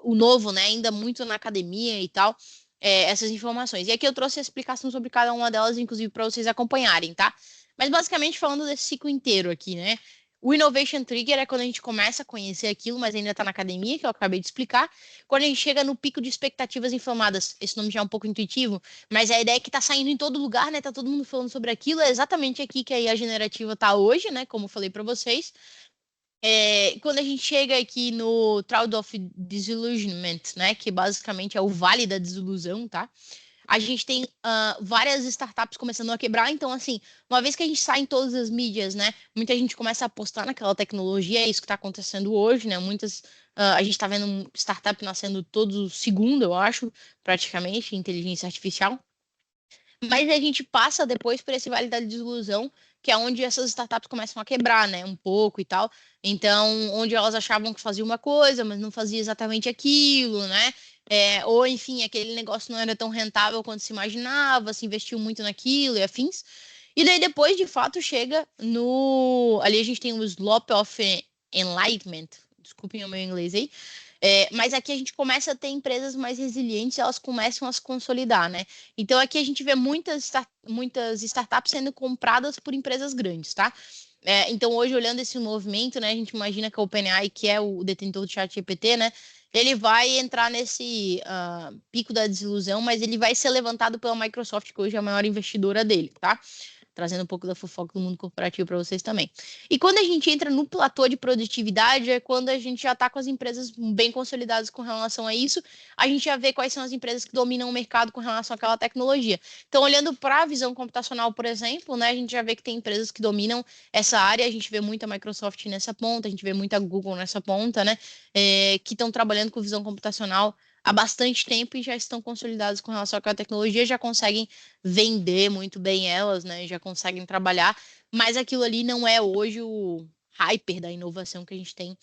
o novo, né? Ainda muito na academia e tal, essas informações. E aqui eu trouxe a explicação sobre cada uma delas, inclusive, para vocês acompanharem, tá? Mas basicamente falando desse ciclo inteiro aqui, né? O Innovation Trigger é quando a gente começa a conhecer aquilo, mas ainda está na academia, que eu acabei de explicar. Quando a gente chega no pico de expectativas inflamadas, esse nome já é um pouco intuitivo, mas a ideia é que está saindo em todo lugar, né? Tá todo mundo falando sobre aquilo. É exatamente aqui que a IA generativa está hoje, né? Como eu falei para vocês. Quando a gente chega aqui no Cloud of Disillusionment, né? Que basicamente é o vale da desilusão, tá? A gente tem várias startups começando a quebrar, então, assim, uma vez que a gente sai em todas as mídias, né, muita gente começa a apostar naquela tecnologia, é isso que está acontecendo hoje, né, a gente está vendo startup nascendo todo segundo, eu acho, praticamente, inteligência artificial, mas a gente passa depois por esse vale da desilusão, que é onde essas startups começam a quebrar, né, um pouco e tal. Então, onde elas achavam que faziam uma coisa, mas não fazia exatamente aquilo, né? Ou, enfim, aquele negócio não era tão rentável quanto se imaginava, se investiu muito naquilo e afins. E daí depois, de fato, chega no... Ali a gente tem o Slope of Enlightenment, desculpem o meu inglês aí, mas aqui a gente começa a ter empresas mais resilientes, elas começam a se consolidar, né? Então aqui a gente vê muitas startups sendo compradas por empresas grandes, tá? Então hoje, olhando esse movimento, né, a gente imagina que a OpenAI, que é o detentor do ChatGPT, né, ele vai entrar nesse pico da desilusão, mas ele vai ser levantado pela Microsoft, que hoje é a maior investidora dele, tá? Trazendo um pouco da fofoca do mundo corporativo para vocês também. E quando a gente entra no platô de produtividade, é quando a gente já está com as empresas bem consolidadas com relação a isso, a gente já vê quais são as empresas que dominam o mercado com relação àquela tecnologia. Então, olhando para a visão computacional, por exemplo, né, a gente já vê que tem empresas que dominam essa área, a gente vê muita Microsoft nessa ponta, a gente vê muita Google nessa ponta, né, que estão trabalhando com visão computacional há bastante tempo e já estão consolidados com relação àquela tecnologia, já conseguem vender muito bem elas, né? Já conseguem trabalhar, mas aquilo ali não é hoje o hyper da inovação que a gente tem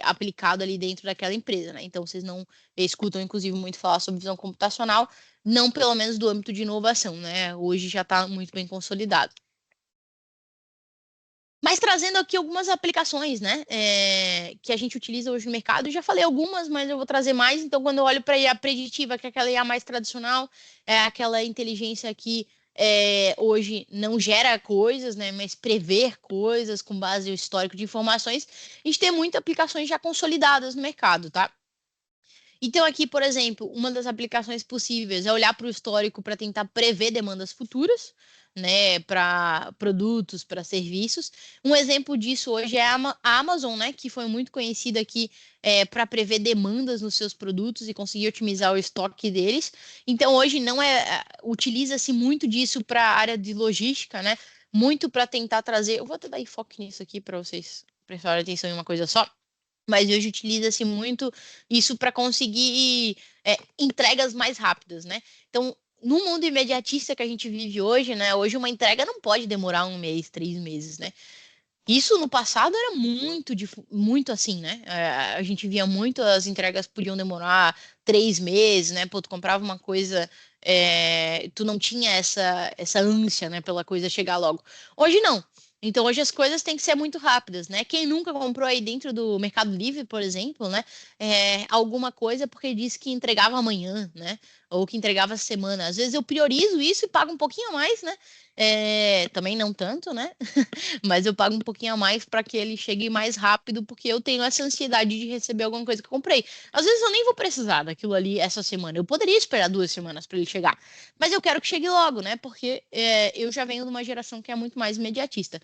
aplicado ali dentro daquela empresa, né? Então vocês não escutam, inclusive, muito falar sobre visão computacional, não pelo menos do âmbito de inovação, né? Hoje já está muito bem consolidado. Mas trazendo aqui algumas aplicações, né, que a gente utiliza hoje no mercado, eu já falei algumas, mas eu vou trazer mais. Então, quando eu olho para a IA preditiva, que é aquela IA mais tradicional, é aquela inteligência que hoje não gera coisas, né, mas prever coisas com base no histórico de informações, a gente tem muitas aplicações já consolidadas no mercado, tá? Então, aqui, por exemplo, uma das aplicações possíveis é olhar para o histórico para tentar prever demandas futuras, né, para produtos, para serviços. Um exemplo disso hoje é a Amazon, né, que foi muito conhecida aqui para prever demandas nos seus produtos e conseguir otimizar o estoque deles. Então, hoje não utiliza-se muito disso para a área de logística, né, muito para tentar trazer. Eu vou até dar foco nisso aqui para vocês prestarem atenção em uma coisa só. Mas hoje utiliza-se muito isso para conseguir entregas mais rápidas, né? Então, no mundo imediatista que a gente vive hoje, né? Hoje uma entrega não pode demorar 1 mês, 3 meses, né? Isso no passado era muito assim, né? A gente via muito, as entregas podiam demorar 3 meses, né? Pô, tu comprava uma coisa, tu não tinha essa ânsia, né, pela coisa chegar logo. Hoje não. Então hoje as coisas têm que ser muito rápidas, né? Quem nunca comprou aí dentro do Mercado Livre, por exemplo, né? Alguma coisa porque disse que entregava amanhã, né? Ou que entregava semana. Às vezes eu priorizo isso e pago um pouquinho a mais, né? Também não tanto, né? Mas eu pago um pouquinho a mais para que ele chegue mais rápido, porque eu tenho essa ansiedade de receber alguma coisa que eu comprei. Às vezes eu nem vou precisar daquilo ali essa semana. Eu poderia esperar 2 semanas para ele chegar, mas eu quero que chegue logo, né? Porque eu já venho de uma geração que é muito mais imediatista.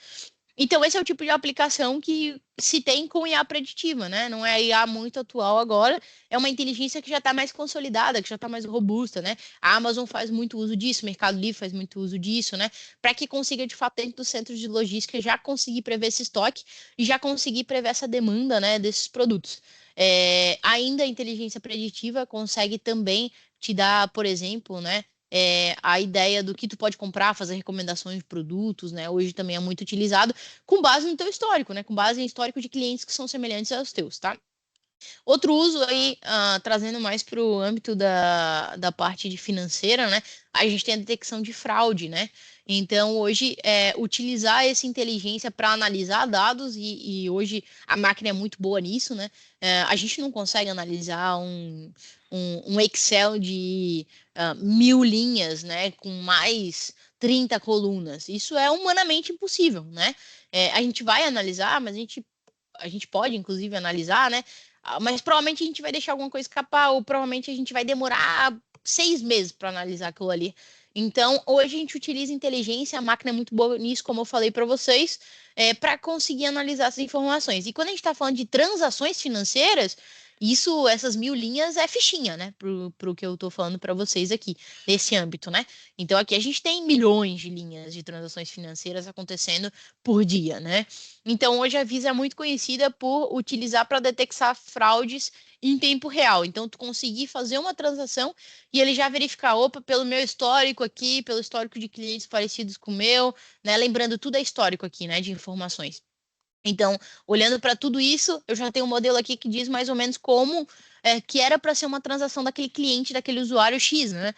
Então, esse é o tipo de aplicação que se tem com IA preditiva, né? Não é IA muito atual agora, é uma inteligência que já está mais consolidada, que já está mais robusta, né? A Amazon faz muito uso disso, o Mercado Livre faz muito uso disso, né? Para que consiga, de fato, dentro dos centros de logística, já conseguir prever esse estoque e já conseguir prever essa demanda, né, desses produtos. Ainda a inteligência preditiva consegue também te dar, por exemplo, né? A ideia do que tu pode comprar, fazer recomendações de produtos, né? Hoje também é muito utilizado com base no teu histórico, né? Com base em histórico de clientes que são semelhantes aos teus, tá? Outro uso aí, trazendo mais para o âmbito da parte de financeira, né? A gente tem a detecção de fraude, né? Então, hoje, utilizar essa inteligência para analisar dados, e hoje a máquina é muito boa nisso, né? A gente não consegue analisar um Excel de 1.000 linhas, né? Com mais 30 colunas. Isso é humanamente impossível, né? A gente vai analisar, mas a gente pode, inclusive, analisar, né? Mas provavelmente a gente vai deixar alguma coisa escapar, ou provavelmente a gente vai demorar 6 meses para analisar aquilo ali. Então, hoje a gente utiliza inteligência, a máquina é muito boa nisso, como eu falei para vocês, para conseguir analisar essas informações. E quando a gente está falando de transações financeiras, essas 1.000 linhas é fichinha, né? Pro que eu estou falando para vocês aqui, nesse âmbito, né? Então, aqui a gente tem milhões de linhas de transações financeiras acontecendo por dia, né? Então, hoje a Visa é muito conhecida por utilizar para detectar fraudes em tempo real. Então, tu conseguir fazer uma transação e ele já verificar, opa, pelo meu histórico aqui, pelo histórico de clientes parecidos com o meu, né? Lembrando, tudo é histórico aqui, né? De informações. Então, olhando para tudo isso, eu já tenho um modelo aqui que diz mais ou menos como que era para ser uma transação daquele cliente, daquele usuário X, né?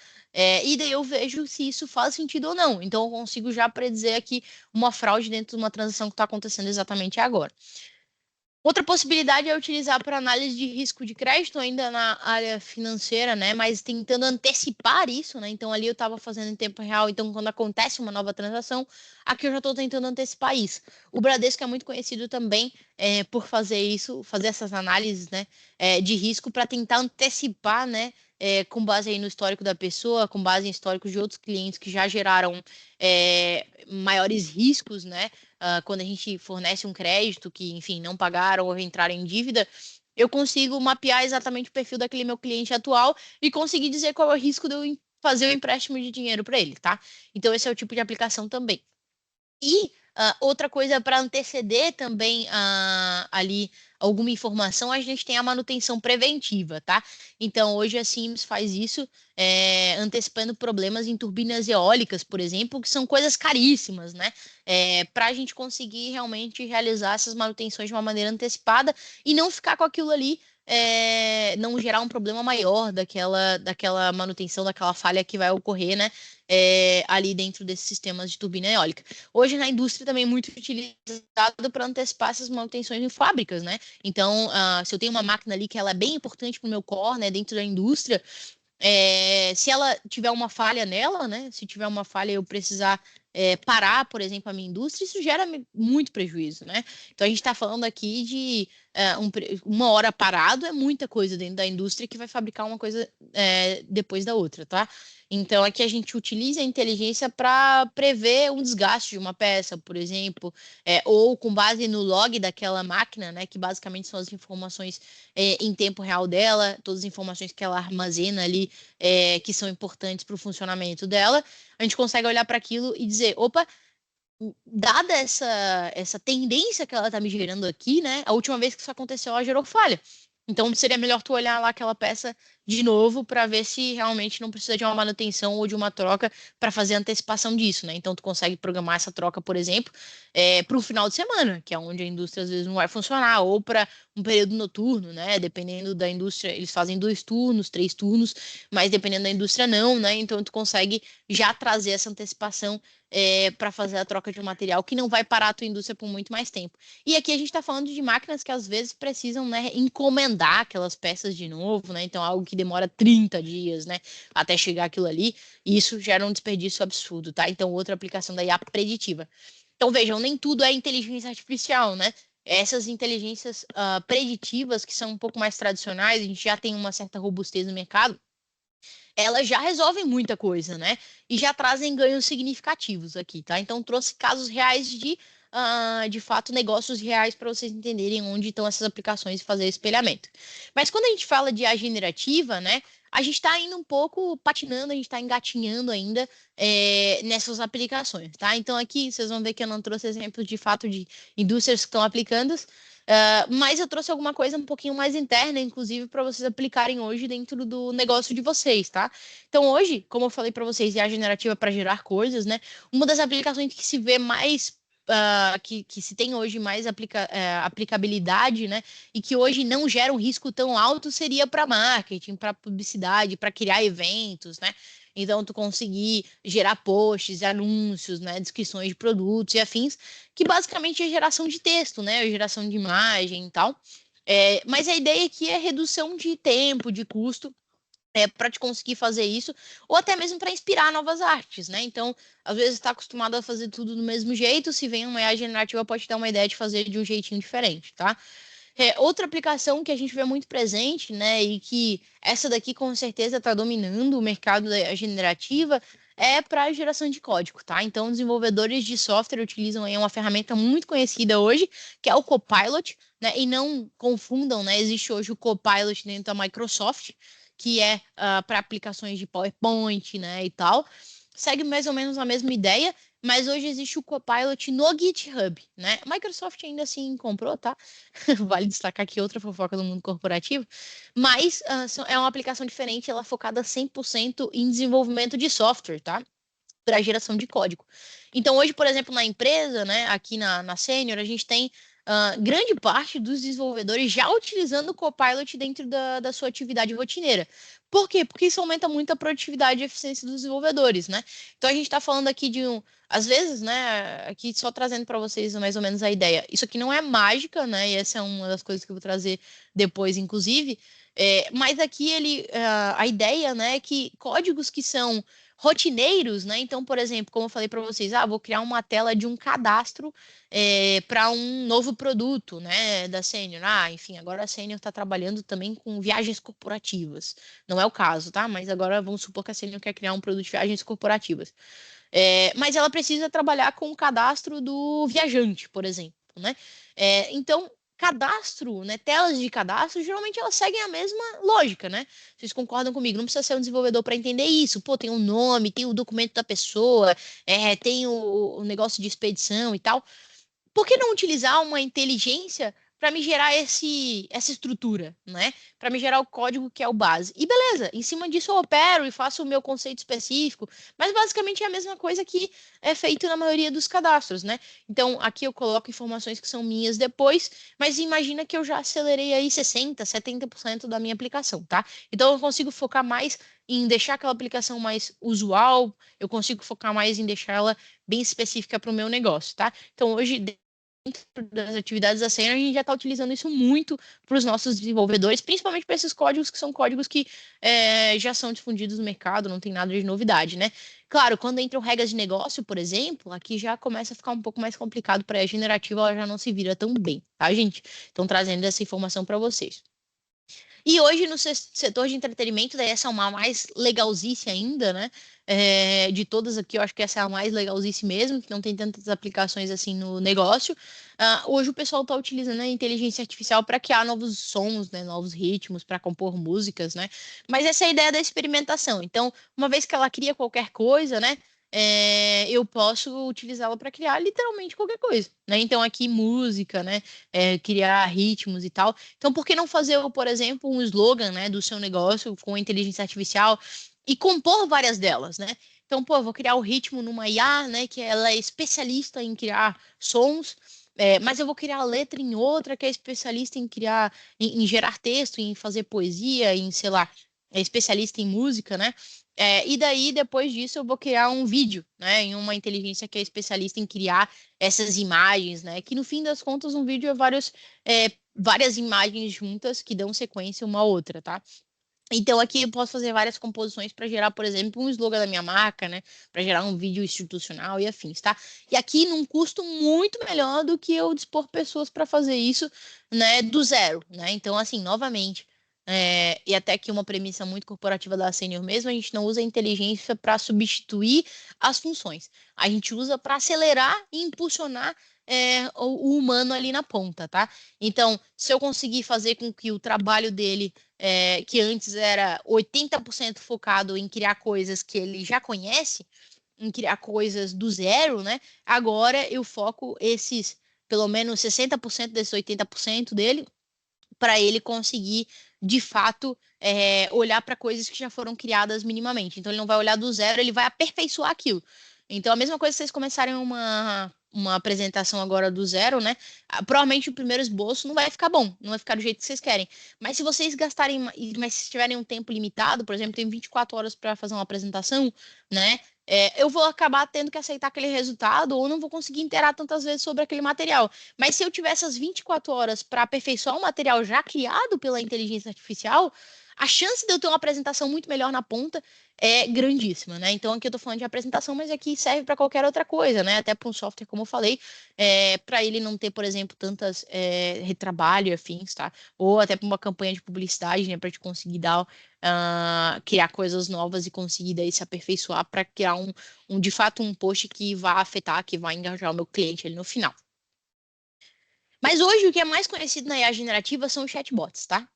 E daí eu vejo se isso faz sentido ou não. Então, eu consigo já predizer aqui uma fraude dentro de uma transação que está acontecendo exatamente agora. Outra possibilidade é utilizar para análise de risco de crédito, ainda na área financeira, né? Mas tentando antecipar isso, né? Então, ali eu estava fazendo em tempo real. Então, quando acontece uma nova transação, aqui eu já estou tentando antecipar isso. O Bradesco é muito conhecido também por fazer isso, fazer essas análises, né? De risco para tentar antecipar, né? Com base aí no histórico da pessoa, com base em históricos de outros clientes que já geraram maiores riscos, né? Quando a gente fornece um crédito que, enfim, não pagaram ou entraram em dívida, eu consigo mapear exatamente o perfil daquele meu cliente atual e conseguir dizer qual é o risco de eu fazer o empréstimo de dinheiro para ele, tá? Então, esse é o tipo de aplicação também. E outra coisa para anteceder também ali alguma informação, a gente tem a manutenção preventiva, tá? Então, hoje a Sims faz isso antecipando problemas em turbinas eólicas, por exemplo, que são coisas caríssimas, né? Para a gente conseguir realmente realizar essas manutenções de uma maneira antecipada e não ficar com aquilo ali, não gerar um problema maior daquela manutenção, daquela falha que vai ocorrer, né? Ali dentro desses sistemas de turbina eólica. Hoje na indústria também é muito utilizado para antecipar essas manutenções em fábricas, né? Então, se eu tenho uma máquina ali que ela é bem importante para o meu core, né, dentro da indústria, Se ela tiver uma falha nela, né? Se tiver uma falha eu precisar parar, por exemplo, a minha indústria, isso gera muito prejuízo, né? Então a gente está falando aqui de uma hora parado é muita coisa dentro da indústria que vai fabricar uma coisa depois da outra, tá? Então aqui a gente utiliza a inteligência para prever um desgaste de uma peça, por exemplo, ou com base no log daquela máquina, né? Que basicamente são as informações em tempo real dela, todas as informações que ela armazena ali que são importantes para o funcionamento dela, a gente consegue olhar para aquilo e dizer, opa, dada essa tendência que ela está me gerando aqui, né? A última vez que isso aconteceu, ela gerou falha. Então seria melhor tu olhar lá aquela peça de novo para ver se realmente não precisa de uma manutenção ou de uma troca para fazer antecipação disso, né? Então tu consegue programar essa troca, por exemplo, para o final de semana, que é onde a indústria às vezes não vai funcionar, ou para um período noturno, né? Dependendo da indústria, eles fazem 2 turnos, 3 turnos, mas dependendo da indústria não, né? Então tu consegue já trazer essa antecipação para fazer a troca de um material que não vai parar a tua indústria por muito mais tempo. E aqui a gente está falando de máquinas que às vezes precisam, né, encomendar aquelas peças de novo, né? Então algo que demora 30 dias, né, até chegar aquilo ali, e isso gera um desperdício absurdo, tá? Então outra aplicação da IA preditiva. Então vejam, nem tudo é inteligência artificial, né? Essas inteligências preditivas, que são um pouco mais tradicionais, a gente já tem uma certa robustez no mercado, elas já resolvem muita coisa, né? E já trazem ganhos significativos aqui, tá? Então trouxe casos reais de fato, negócios reais para vocês entenderem onde estão essas aplicações e fazer espelhamento. Mas quando a gente fala de IA generativa, né? A gente está indo um pouco patinando, a gente está engatinhando ainda nessas aplicações, tá? Então aqui vocês vão ver que eu não trouxe exemplos de fato de indústrias que estão aplicando, mas eu trouxe alguma coisa um pouquinho mais interna, inclusive, para vocês aplicarem hoje dentro do negócio de vocês, tá? Então, hoje, como eu falei para vocês, IA generativa para gerar coisas, né? Uma das aplicações que se vê mais. Que se tem hoje mais aplicabilidade, né? E que hoje não gera um risco tão alto seria para marketing, para publicidade, para criar eventos, né? Então, tu conseguir gerar posts, anúncios, né? Descrições de produtos e afins que basicamente é geração de texto, né? Geração de imagem e tal. Mas a ideia aqui é redução de tempo, de custo, para te conseguir fazer isso, ou até mesmo para inspirar novas artes, né? Então, às vezes está acostumado a fazer tudo do mesmo jeito, se vem uma IA generativa, pode te dar uma ideia de fazer de um jeitinho diferente, tá? Outra aplicação que a gente vê muito presente, né, e que essa daqui com certeza está dominando o mercado da generativa, é para geração de código, tá? Então, desenvolvedores de software utilizam aí uma ferramenta muito conhecida hoje, que é o Copilot, né? E não confundam, né? Existe hoje o Copilot dentro da Microsoft, que é para aplicações de PowerPoint, né, e tal. Segue mais ou menos a mesma ideia, mas hoje existe o Copilot no GitHub, né? A Microsoft ainda assim comprou, tá? Vale destacar aqui outra fofoca do mundo corporativo, mas é uma aplicação diferente, ela é focada 100% em desenvolvimento de software, tá? Para geração de código. Então, hoje, por exemplo, na empresa, né, aqui na Senior, a gente tem grande parte dos desenvolvedores já utilizando o Copilot dentro da sua atividade rotineira. Por quê? Porque isso aumenta muito a produtividade e a eficiência dos desenvolvedores, né? Então, a gente está falando aqui às vezes, né, aqui só trazendo para vocês mais ou menos a ideia. Isso aqui não é mágica, né? E essa é uma das coisas que eu vou trazer depois, inclusive. Mas aqui a ideia, né, é que códigos que são rotineiros, né? Então, por exemplo, como eu falei para vocês, vou criar uma tela de um cadastro para um novo produto, né, da Senior. Enfim, agora a Senior está trabalhando também com viagens corporativas. Não é o caso, tá? Mas agora vamos supor que a Senior quer criar um produto de viagens corporativas. Mas ela precisa trabalhar com o cadastro do viajante, por exemplo, né? Então, cadastro, né, telas de cadastro, geralmente elas seguem a mesma lógica, né? Vocês concordam comigo? Não precisa ser um desenvolvedor para entender isso. Pô, tem o nome, tem o documento da pessoa, tem o negócio de expedição e tal. Por que não utilizar uma inteligência para me gerar essa estrutura, né? Para me gerar o código que é o base. E beleza, em cima disso eu opero e faço o meu conceito específico, mas basicamente é a mesma coisa que é feito na maioria dos cadastros, né? Então, aqui eu coloco informações que são minhas depois, mas imagina que eu já acelerei aí 60%, 70% da minha aplicação, tá? Então, eu consigo focar mais em deixar aquela aplicação mais usual, eu consigo focar mais em deixar ela bem específica para o meu negócio, tá? Então, hoje, das atividades da Senior, a gente já está utilizando isso muito para os nossos desenvolvedores, principalmente para esses códigos que são códigos que já são difundidos no mercado, não tem nada de novidade, né? Claro, quando entram regras de negócio, por exemplo, aqui já começa a ficar um pouco mais complicado para a generativa, ela já não se vira tão bem, tá, gente? Então, trazendo essa informação para vocês. E hoje, no setor de entretenimento, daí essa é uma mais legalzice ainda, né? De todas aqui, eu acho que essa é a mais legalzice mesmo, que não tem tantas aplicações assim no negócio. Hoje o pessoal está utilizando a inteligência artificial para criar novos sons, né? Novos ritmos, para compor músicas, né? Mas essa é a ideia da experimentação. Então, uma vez que ela cria qualquer coisa, né? Eu posso utilizá-la para criar literalmente qualquer coisa, né? Então, aqui música, né? Criar ritmos e tal. Então, por que não fazer, por exemplo, um slogan, né, do seu negócio com inteligência artificial e compor várias delas, né? Então, pô, eu vou criar o ritmo numa IA, né, que ela é especialista em criar sons, mas eu vou criar a letra em outra que é especialista em criar, em gerar texto, em fazer poesia, em, sei lá, é especialista em música, né? E daí, depois disso, eu vou criar um vídeo, né, em uma inteligência que é especialista em criar essas imagens, né? Que no fim das contas, um vídeo é várias imagens juntas que dão sequência uma à outra, tá? Então aqui eu posso fazer várias composições para gerar, por exemplo, um slogan da minha marca, né? Para gerar um vídeo institucional e afins, tá? E aqui num custo muito melhor do que eu dispor pessoas para fazer isso, né? Do zero, né? Então, assim, novamente, e até aqui uma premissa muito corporativa da Senior mesmo, a gente não usa a inteligência para substituir as funções. A gente usa para acelerar e impulsionar o humano ali na ponta, tá? Então, se eu conseguir fazer com que o trabalho dele que antes era 80% focado em criar coisas que ele já conhece, em criar coisas do zero, né? Agora eu foco pelo menos 60% desses 80% dele, para ele conseguir, de fato, olhar para coisas que já foram criadas minimamente. Então, ele não vai olhar do zero, ele vai aperfeiçoar aquilo. Então, a mesma coisa se vocês começarem uma apresentação agora do zero, né? Provavelmente o primeiro esboço não vai ficar bom, não vai ficar do jeito que vocês querem. Mas se vocês gastarem, mas se tiverem um tempo limitado, por exemplo, tem 24 horas para fazer uma apresentação, né? Eu vou acabar tendo que aceitar aquele resultado ou não vou conseguir interar tantas vezes sobre aquele material. Mas se eu tiver essas 24 horas para aperfeiçoar um material já criado pela inteligência artificial, a chance de eu ter uma apresentação muito melhor na ponta é grandíssima, né? Então aqui eu estou falando de apresentação, mas aqui serve para qualquer outra coisa, né? Até para um software, como eu falei, para ele não ter, por exemplo, tantas retrabalho e afins, tá? Ou até para uma campanha de publicidade, né? Para te conseguir criar coisas novas e conseguir daí se aperfeiçoar para criar de fato um post que vai afetar, que vai engajar o meu cliente ali no final. Mas hoje o que é mais conhecido na IA generativa são os chatbots, tá?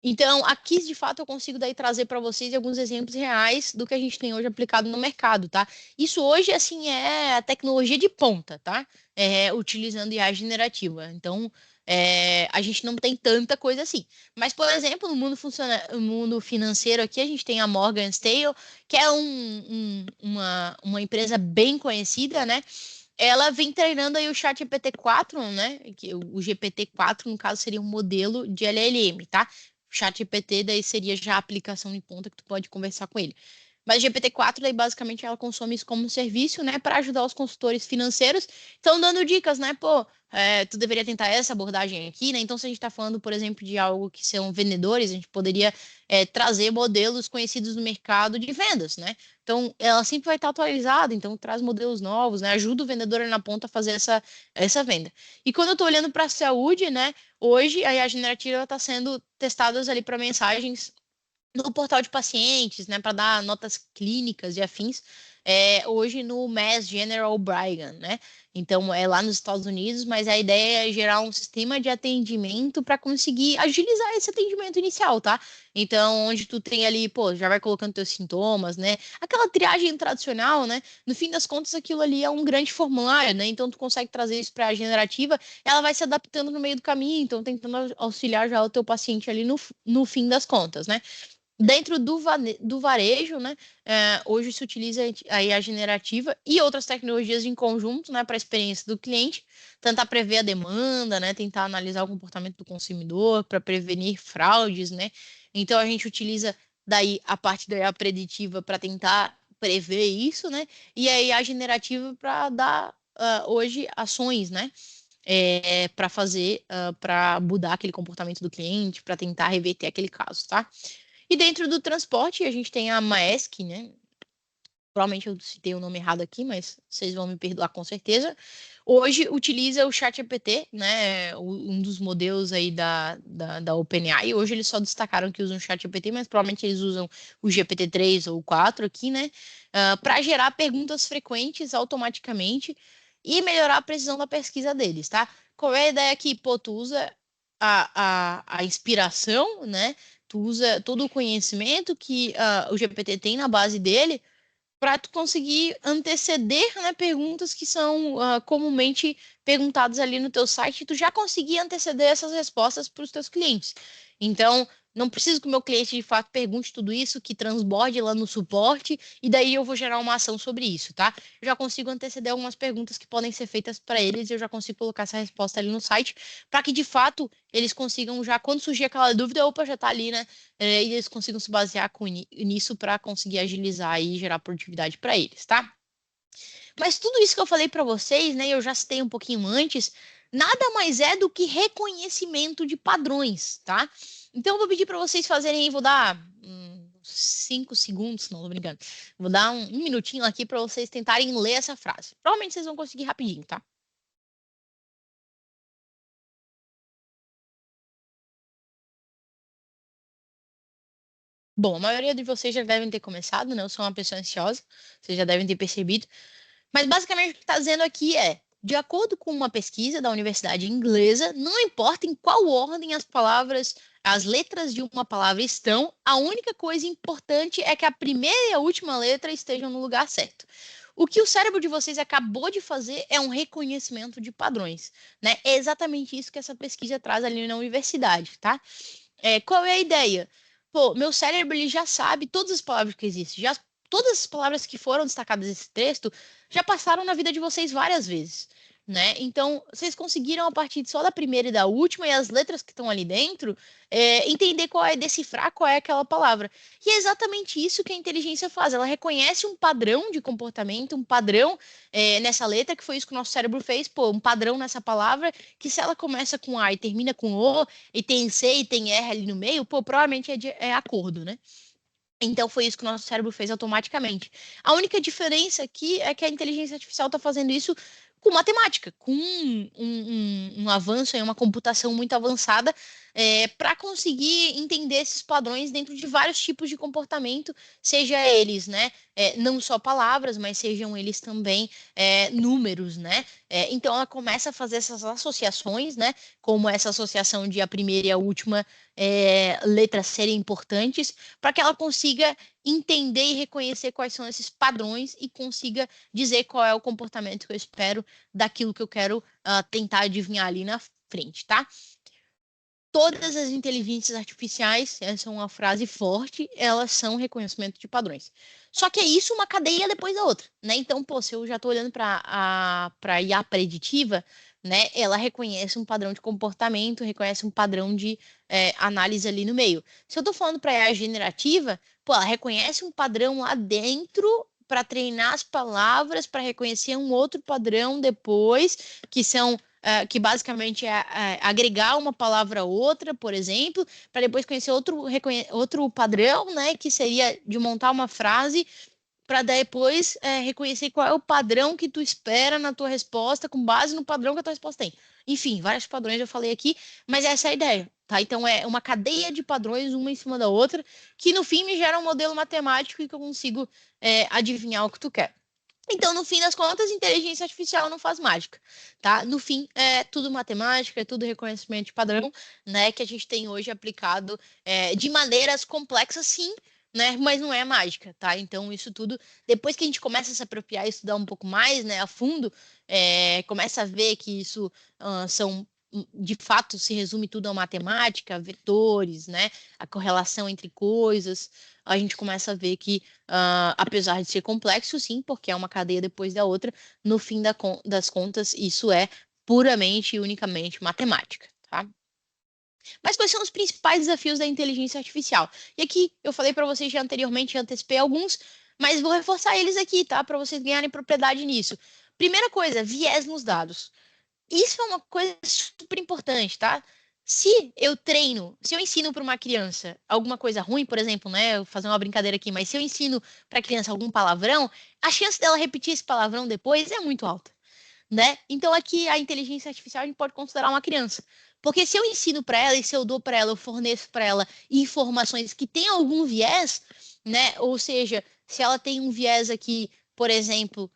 Então, aqui de fato eu consigo daí trazer para vocês alguns exemplos reais do que a gente tem hoje aplicado no mercado, tá? Isso hoje, assim, é a tecnologia de ponta, tá? Utilizando IA generativa. Então, a gente não tem tanta coisa assim. Mas, por exemplo, no mundo financeiro aqui, a gente tem a Morgan Stanley, que é uma empresa bem conhecida, né? Ela vem treinando aí o ChatGPT-4, né? Que o GPT-4, no caso, seria um modelo de LLM, tá? O ChatGPT daí seria já a aplicação em ponta que tu pode conversar com ele. Mas o GPT-4 daí basicamente ela consome isso como um serviço, né, para ajudar os consultores financeiros. Então dando dicas, né, pô, tu deveria tentar essa abordagem aqui, né? Então se a gente está falando, por exemplo, de algo que são vendedores, a gente poderia trazer modelos conhecidos no mercado de vendas, né? Então ela sempre vai estar atualizada, então traz modelos novos, né? Ajuda o vendedor na ponta a fazer essa venda. E quando eu estou olhando para a saúde, né? Hoje a IA generativa está sendo testada ali para mensagens no portal de pacientes, né, para dar notas clínicas e afins, hoje no Mass General Brigham, né? Então é lá nos Estados Unidos, mas a ideia é gerar um sistema de atendimento para conseguir agilizar esse atendimento inicial, tá? Então, onde tu tem ali, pô, já vai colocando teus sintomas, né? Aquela triagem tradicional, né? No fim das contas, aquilo ali é um grande formulário, né? Então, tu consegue trazer isso para a generativa, ela vai se adaptando no meio do caminho, então tentando auxiliar já o teu paciente ali no fim das contas, né? Dentro do varejo, né, hoje se utiliza a IA generativa e outras tecnologias em conjunto, né, para a experiência do cliente, tentar prever a demanda, né, tentar analisar o comportamento do consumidor, para prevenir fraudes, né. Então a gente utiliza daí a parte da IA preditiva para tentar prever isso, né, e a IA generativa para dar hoje ações, né. para fazer, para mudar aquele comportamento do cliente, para tentar reverter aquele caso, tá? E dentro do transporte, a gente tem a Maersk, né? Provavelmente eu citei o nome errado aqui, mas vocês vão me perdoar com certeza. Hoje utiliza o ChatGPT, né? Um dos modelos aí da OpenAI. Hoje eles só destacaram que usam o ChatGPT, mas provavelmente eles usam o GPT-3 ou o 4 aqui, né? Para gerar perguntas frequentes automaticamente e melhorar a precisão da pesquisa deles, tá? Qual é a ideia aqui? Pô, tu usa a inspiração, né? Tu usa todo o conhecimento que o GPT tem na base dele para tu conseguir anteceder, né, perguntas que são comumente perguntadas ali no teu site, e tu já conseguir anteceder essas respostas para os teus clientes. Então, não preciso que o meu cliente de fato pergunte tudo isso, que transborde lá no suporte, e daí eu vou gerar uma ação sobre isso, tá? Eu já consigo anteceder algumas perguntas que podem ser feitas para eles, e eu já consigo colocar essa resposta ali no site, para que de fato eles consigam já, quando surgir aquela dúvida, opa, já está ali, né? E eles consigam se basear nisso para conseguir agilizar e gerar produtividade para eles, tá? Mas tudo isso que eu falei para vocês, né, eu já citei um pouquinho antes, nada mais é do que reconhecimento de padrões, tá? Então eu vou pedir para vocês fazerem, vou dar 5 segundos, não, tô brincando. Vou dar um minutinho aqui para vocês tentarem ler essa frase. Provavelmente vocês vão conseguir rapidinho, tá? Bom, a maioria de vocês já devem ter começado, né? Eu sou uma pessoa ansiosa, vocês já devem ter percebido. Mas basicamente o que está dizendo aqui é, de acordo com uma pesquisa da Universidade Inglesa, não importa em qual ordem as palavras, as letras de uma palavra estão, a única coisa importante é que a primeira e a última letra estejam no lugar certo. O que o cérebro de vocês acabou de fazer é um reconhecimento de padrões, né? É exatamente isso que essa pesquisa traz ali na universidade, tá? Qual é a ideia? Pô, meu cérebro ele já sabe todas as palavras que existem, já todas as palavras que foram destacadas nesse texto já passaram na vida de vocês várias vezes, né? Então, vocês conseguiram, a partir só da primeira e da última, e as letras que estão ali dentro, entender qual é, decifrar qual é aquela palavra. E é exatamente isso que a inteligência faz. Ela reconhece um padrão de comportamento, um padrão nessa letra, que foi isso que o nosso cérebro fez, pô, um padrão nessa palavra, que se ela começa com A e termina com O, e tem C e tem R ali no meio, pô, provavelmente é acordo, né? Então foi isso que o nosso cérebro fez automaticamente. A única diferença aqui é que a inteligência artificial está fazendo isso com matemática, com um avanço em uma computação muito avançada, para conseguir entender esses padrões dentro de vários tipos de comportamento, seja eles, né, não só palavras, mas sejam eles também números, né? Então ela começa a fazer essas associações, né, como essa associação de a primeira e a última letra serem importantes, para que ela consiga entender e reconhecer quais são esses padrões e consiga dizer qual é o comportamento que eu espero daquilo que eu quero tentar adivinhar ali na frente, tá? Todas as inteligências artificiais, essa é uma frase forte, elas são reconhecimento de padrões. Só que é isso uma cadeia depois da outra, né? Então, pô, se eu já estou olhando para a IA preditiva, né? Ela reconhece um padrão de comportamento, reconhece um padrão de análise ali no meio. Se eu estou falando para a IA generativa, pô, ela reconhece um padrão lá dentro para treinar as palavras, para reconhecer um outro padrão depois, que são que basicamente é agregar uma palavra a outra, por exemplo, para depois conhecer outro padrão, né, que seria de montar uma frase para depois reconhecer qual é o padrão que tu espera na tua resposta com base no padrão que a tua resposta tem. Enfim, vários padrões eu falei aqui, mas essa é a ideia, tá? Então é uma cadeia de padrões, uma em cima da outra, que no fim me gera um modelo matemático e que eu consigo adivinhar o que tu quer. Então, no fim das contas, inteligência artificial não faz mágica, tá? No fim, é tudo matemática, é tudo reconhecimento de padrão, né? Que a gente tem hoje aplicado de maneiras complexas, sim, né? Mas não é mágica, tá? Então, isso tudo, depois que a gente começa a se apropriar e estudar um pouco mais, né, a fundo, começa a ver que isso são de fato se resume tudo a matemática, vetores, né? A correlação entre coisas. A gente começa a ver que apesar de ser complexo, sim, porque é uma cadeia depois da outra, no fim das contas, isso é puramente e unicamente matemática, tá? Mas quais são os principais desafios da inteligência artificial? E aqui eu falei para vocês já anteriormente, já antecipei alguns, mas vou reforçar eles aqui, tá? Para vocês ganharem propriedade nisso. Primeira coisa, viés nos dados. isso é uma coisa super importante, tá? Se eu ensino para uma criança alguma coisa ruim, por exemplo, né? Eu vou fazer uma brincadeira aqui, mas se eu ensino para a criança algum palavrão, a chance dela repetir esse palavrão depois é muito alta, né? Então aqui a inteligência artificial a gente pode considerar uma criança. Porque se eu ensino para ela e se eu dou para ela, eu forneço para ela informações que têm algum viés, né? Ou seja, se ela tem um viés aqui, por exemplo,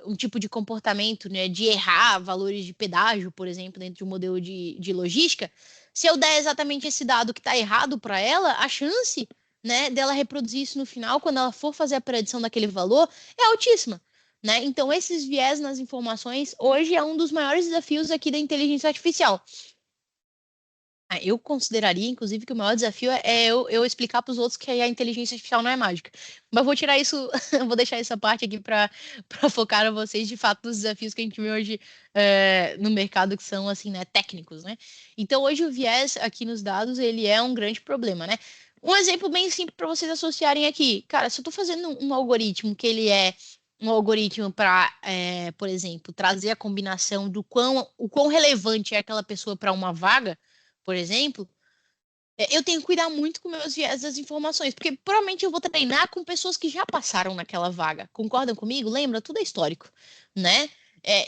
um tipo de comportamento, né, de errar valores de pedágio, por exemplo, dentro de um modelo de logística, se eu der exatamente esse dado que está errado para ela, a chance, né, dela reproduzir isso no final, quando ela for fazer a predição daquele valor, é altíssima. Né? Então, esses viés nas informações hoje é um dos maiores desafios aqui da inteligência artificial. Eu consideraria, inclusive, que o maior desafio é eu explicar para os outros que a inteligência artificial não é mágica. Mas vou tirar isso, vou deixar essa parte aqui para focar a vocês, de fato, nos desafios que a gente vê hoje no mercado, que são, assim, né, técnicos, né? Então, hoje o viés aqui nos dados, ele é um grande problema, né? Um exemplo bem simples para vocês associarem aqui. Cara, se eu estou fazendo um algoritmo que ele é um algoritmo para, por exemplo, trazer a combinação do o quão relevante é aquela pessoa para uma vaga, por exemplo, eu tenho que cuidar muito com meus viés das informações, porque provavelmente eu vou treinar com pessoas que já passaram naquela vaga. Concordam comigo? Lembra? Tudo é histórico, né?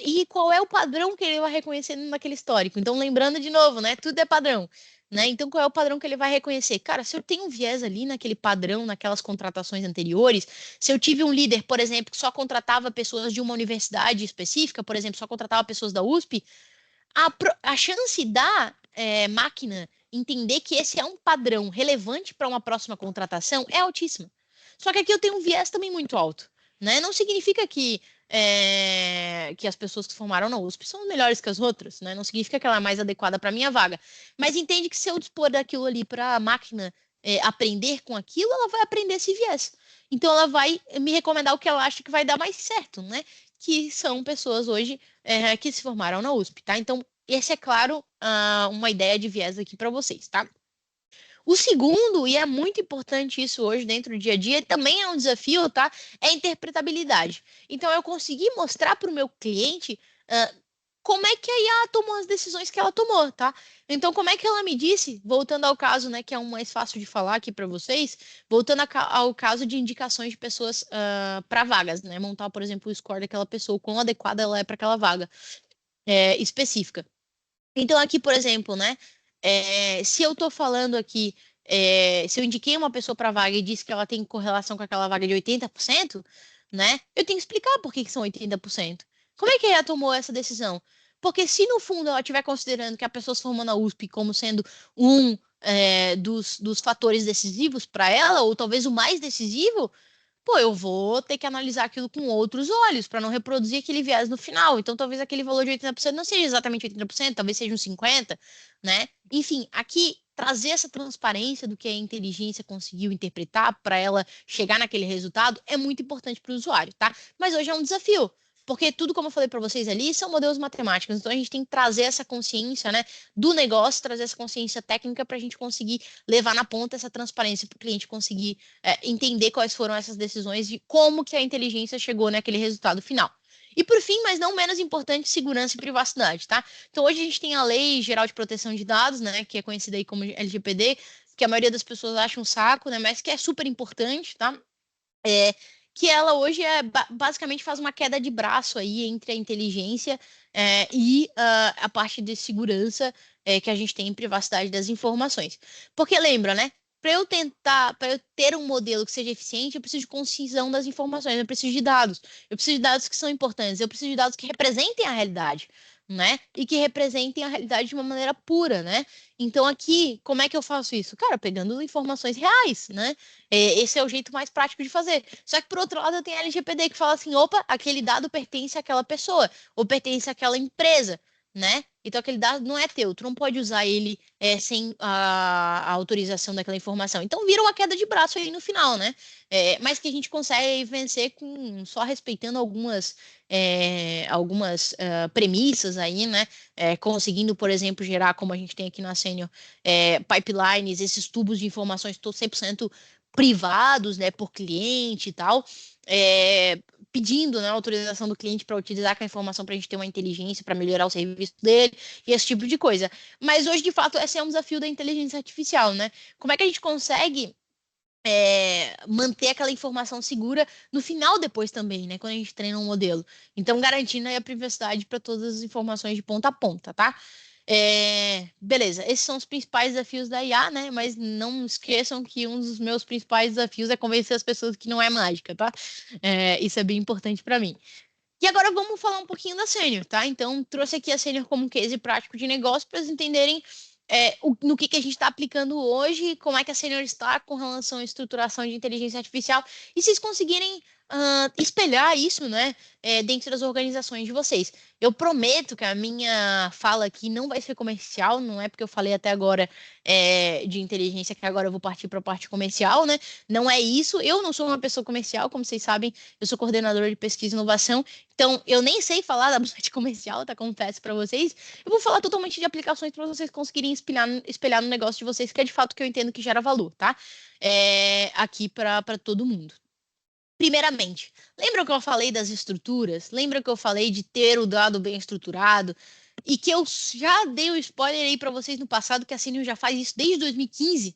E qual é o padrão que ele vai reconhecer naquele histórico? Então, lembrando de novo, né? Tudo é padrão. Né? Então, qual é o padrão que ele vai reconhecer? Cara, se eu tenho um viés ali naquele padrão, naquelas contratações anteriores, se eu tive um líder, por exemplo, que só contratava pessoas de uma universidade específica, por exemplo, só contratava pessoas da USP, a chance da máquina entender que esse é um padrão relevante para uma próxima contratação é altíssima. Só que aqui eu tenho um viés também muito alto. Né? Não significa que as pessoas que formaram na USP são melhores que as outras, né? Não significa que ela é mais adequada para a minha vaga. Mas entende que se eu dispor daquilo ali para a máquina aprender com aquilo, ela vai aprender esse viés. Então ela vai me recomendar o que ela acha que vai dar mais certo, né? Que são pessoas hoje que se formaram na USP, tá? Então, esse é, claro, uma ideia de viés aqui para vocês, tá? O segundo, e é muito importante isso hoje dentro do dia a dia, também é um desafio, tá? É a interpretabilidade. Então, eu consegui mostrar para o meu cliente como é que a IA tomou as decisões que ela tomou, tá? Então, como é que ela me disse, voltando ao caso, né, que é o mais fácil de falar aqui para vocês, voltando ao caso de indicações de pessoas para vagas, né? Montar, por exemplo, o score daquela pessoa, o quão adequada ela é para aquela vaga específica. Então, aqui, por exemplo, né? Se eu estou falando aqui, se eu indiquei uma pessoa para vaga e disse que ela tem correlação com aquela vaga de 80%, né? Eu tenho que explicar por que são 80%. Como é que ela tomou essa decisão? Porque se no fundo ela estiver considerando que a pessoa se formou na USP como sendo um dos fatores decisivos para ela, ou talvez o mais decisivo, pô, eu vou ter que analisar aquilo com outros olhos para não reproduzir aquele viés no final. Então, talvez aquele valor de 80% não seja exatamente 80%, talvez seja um 50%, né? Enfim, aqui trazer essa transparência do que a inteligência conseguiu interpretar para ela chegar naquele resultado é muito importante para o usuário, tá? Mas hoje é um desafio. Porque tudo, como eu falei para vocês ali, são modelos matemáticos. Então, a gente tem que trazer essa consciência, né, do negócio, trazer essa consciência técnica para a gente conseguir levar na ponta essa transparência para o cliente conseguir entender quais foram essas decisões e como que a inteligência chegou naquele resultado final. E por fim, mas não menos importante, segurança e privacidade, tá? Então hoje a gente tem a Lei Geral de Proteção de Dados, né, que é conhecida aí como LGPD, que a maioria das pessoas acha um saco, né, mas que é super importante, tá? Que ela hoje basicamente faz uma queda de braço aí entre a inteligência e a parte de segurança que a gente tem em privacidade das informações. Porque lembra, né? Para eu ter um modelo que seja eficiente, eu preciso de concisão das informações, eu preciso de dados. Eu preciso de dados que são importantes, eu preciso de dados que representem a realidade, né? E que representem a realidade de uma maneira pura, né? Então aqui, como é que eu faço isso? Cara, pegando informações reais, né? Esse é o jeito mais prático de fazer. Só que, por outro lado, eu tenho a LGPD que fala assim: opa, aquele dado pertence àquela pessoa, ou pertence àquela empresa, né? Então, aquele dado não é teu, tu não pode usar ele sem a autorização daquela informação. Então, vira uma queda de braço aí no final, né? Mas que a gente consegue vencer só respeitando algumas premissas aí, né? Conseguindo, por exemplo, gerar, como a gente tem aqui na Senior, pipelines, esses tubos de informações 100% privados, né, por cliente e tal, pedindo, né, a autorização do cliente para utilizar aquela informação para a gente ter uma inteligência, para melhorar o serviço dele e esse tipo de coisa. Mas hoje, de fato, esse é um desafio da inteligência artificial, né? Como é que a gente consegue manter aquela informação segura no final depois também, né? Quando a gente treina um modelo. Então, garantindo aí a privacidade para todas as informações de ponta a ponta, tá? Beleza, esses são os principais desafios da IA, né? Mas não esqueçam que um dos meus principais desafios é convencer as pessoas que não é mágica, tá? Isso é bem importante para mim. E agora vamos falar um pouquinho da Sênior, tá? Então, trouxe aqui a Sênior como um case prático de negócio para vocês entenderem no que a gente está aplicando hoje, como é que a Sênior está com relação à estruturação de inteligência artificial, e vocês conseguirem espelhar isso, né, dentro das organizações de vocês. Eu prometo que a minha fala aqui não vai ser comercial, não é porque eu falei até agora de inteligência que agora eu vou partir para a parte comercial, né? Não é isso. Eu não sou uma pessoa comercial, como vocês sabem, eu sou coordenadora de pesquisa e inovação, então eu nem sei falar da parte comercial, tá? Confesso para vocês. Eu vou falar totalmente de aplicações para vocês conseguirem espelhar no negócio de vocês, que é de fato que eu entendo que gera valor, tá? Aqui para todo mundo. Primeiramente, lembra que eu falei das estruturas? Lembra que eu falei de ter o dado bem estruturado? E que eu já dei o spoiler aí para vocês no passado que a Sênior já faz isso desde 2015?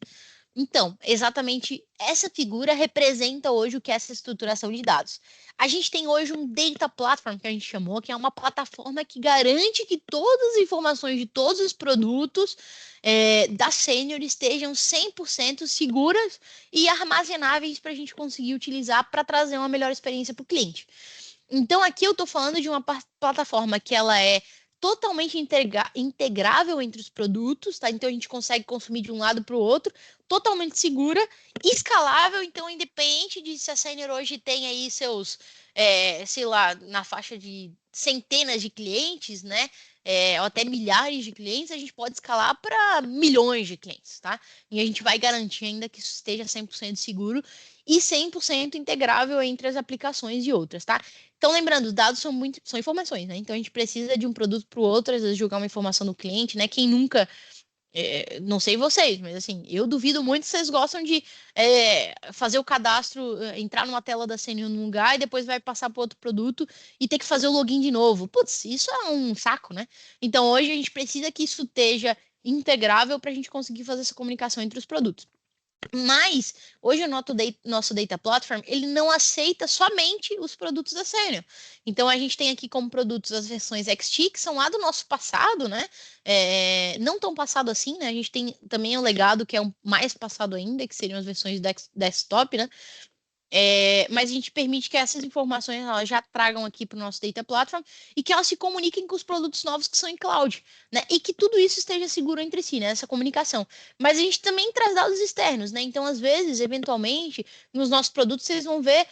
Então, exatamente essa figura representa hoje o que é essa estruturação de dados. A gente tem hoje um Data Platform, que a gente chamou, que é uma plataforma que garante que todas as informações de todos os produtos da Sênior estejam 100% seguras e armazenáveis para a gente conseguir utilizar para trazer uma melhor experiência para o cliente. Então, aqui eu estou falando de uma plataforma que ela é totalmente integrável entre os produtos, tá? Então a gente consegue consumir de um lado para o outro, totalmente segura, escalável, então independente de se a Sênior hoje tem aí seus, sei lá, na faixa de centenas de clientes, né? Ou até milhares de clientes, a gente pode escalar para milhões de clientes, tá? E a gente vai garantir ainda que isso esteja 100% seguro e 100% integrável entre as aplicações e outras, tá? Então, lembrando, os dados são informações, né? Então, a gente precisa de um produto para o outro, às vezes, jogar uma informação no cliente, né? Quem nunca, não sei vocês, mas assim, eu duvido muito se vocês gostam de fazer o cadastro, entrar numa tela da Sênior num lugar e depois vai passar para outro produto e ter que fazer o login de novo. Putz, isso é um saco, né? Então, hoje a gente precisa que isso esteja integrável para a gente conseguir fazer essa comunicação entre os produtos. Mas, hoje o nosso Data Platform, ele não aceita somente os produtos da Sênior. Então, a gente tem aqui como produtos as versões XT, que são lá do nosso passado, né? Não tão passado assim, né? A gente tem também o legado, que é um mais passado ainda, que seriam as versões desktop, né? Mas a gente permite que essas informações elas já tragam aqui para o nosso Data Platform e que elas se comuniquem com os produtos novos que são em cloud, né? E que tudo isso esteja seguro entre si, né? Essa comunicação. Mas a gente também traz dados externos, né? Então, às vezes, eventualmente, nos nossos produtos, vocês vão ver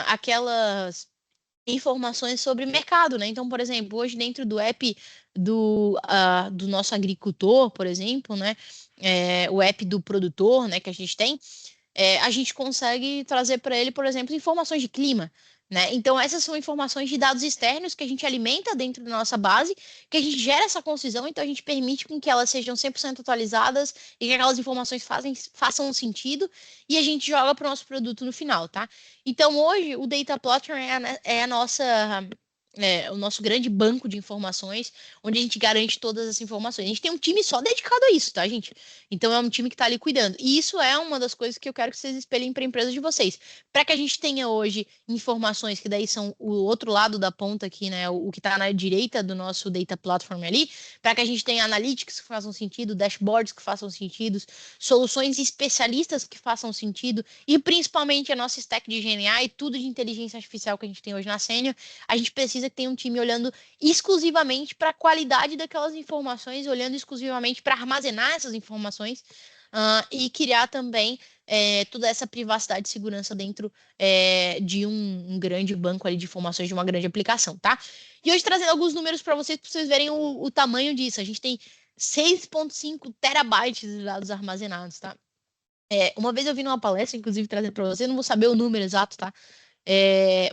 aquelas informações sobre mercado, né? Então, por exemplo, hoje dentro do app do nosso agricultor, por exemplo, né? O app do produtor, né? Que a gente tem, a gente consegue trazer para ele, por exemplo, informações de clima, né? Então, essas são informações de dados externos que a gente alimenta dentro da nossa base, que a gente gera essa concisão, então a gente permite com que elas sejam 100% atualizadas e que aquelas informações façam sentido e a gente joga para o nosso produto no final, tá? Então, hoje, o Data Platform é a nossa... o nosso grande banco de informações, onde a gente garante todas as informações. A gente tem um time só dedicado a isso, tá, gente? Então é um time que está ali cuidando. E isso é uma das coisas que eu quero que vocês espelhem para a empresa de vocês. Para que a gente tenha hoje informações que daí são o outro lado da ponta aqui, né? O que está na direita do nosso Data Platform ali, para que a gente tenha analytics que façam sentido, dashboards que façam sentido, soluções especialistas que façam sentido, e principalmente a nossa stack de GNA e tudo de inteligência artificial que a gente tem hoje na Sênior, a gente precisa que tenha um time olhando exclusivamente para a qualidade daquelas informações, olhando exclusivamente para armazenar essas informações e criar também toda essa privacidade e segurança dentro de um grande banco ali de informações de uma grande aplicação, tá? E hoje trazendo alguns números para vocês verem o tamanho disso. A gente tem 6,5 terabytes de dados armazenados, tá? Uma vez eu vi numa palestra, inclusive trazendo para vocês, não vou saber o número exato, tá?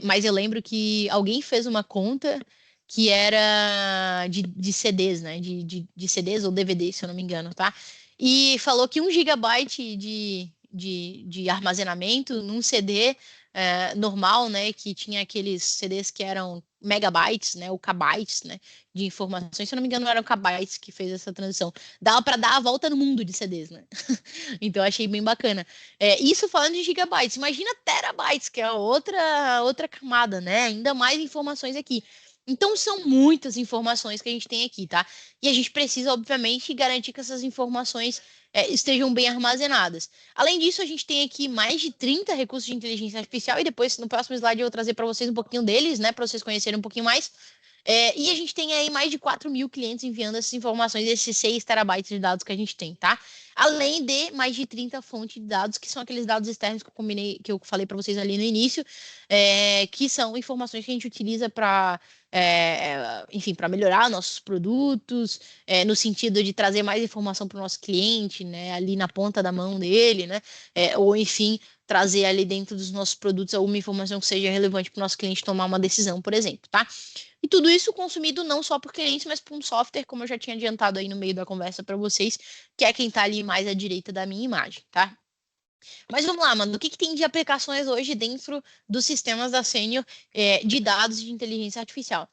Mas eu lembro que alguém fez uma conta que era de CDs, né? De CDs ou DVDs, se eu não me engano, tá? E falou que 1 gigabyte de armazenamento num CD normal, né, que tinha aqueles CDs que eram megabytes, né, ou kbytes, né, de informações. Se eu não me engano, eram kbytes que fez essa transição. Dava para dar a volta no mundo de CDs, né? Então, achei bem bacana. Isso falando de gigabytes. Imagina terabytes, que é outra camada, né? Ainda mais informações aqui. Então, são muitas informações que a gente tem aqui, tá? E a gente precisa, obviamente, garantir que essas informações estejam bem armazenadas. Além disso, a gente tem aqui mais de 30 recursos de inteligência artificial e depois, no próximo slide, eu vou trazer para vocês um pouquinho deles, né? Para vocês conhecerem um pouquinho mais. E a gente tem aí mais de 4.000 clientes enviando essas informações, esses 6 terabytes de dados que a gente tem, tá? Além de mais de 30 fontes de dados, que são aqueles dados externos que eu falei para vocês ali no início, que são informações que a gente utiliza para, enfim, para melhorar nossos produtos, no sentido de trazer mais informação para o nosso cliente, né, ali na ponta da mão dele, né, ou enfim, trazer ali dentro dos nossos produtos alguma informação que seja relevante para o nosso cliente tomar uma decisão, por exemplo, tá? E tudo isso consumido não só por clientes, mas por um software, como eu já tinha adiantado aí no meio da conversa para vocês, que é quem está ali mais à direita da minha imagem, tá? Mas vamos lá, mano. O que tem de aplicações hoje dentro dos sistemas da Senior de dados de inteligência artificial?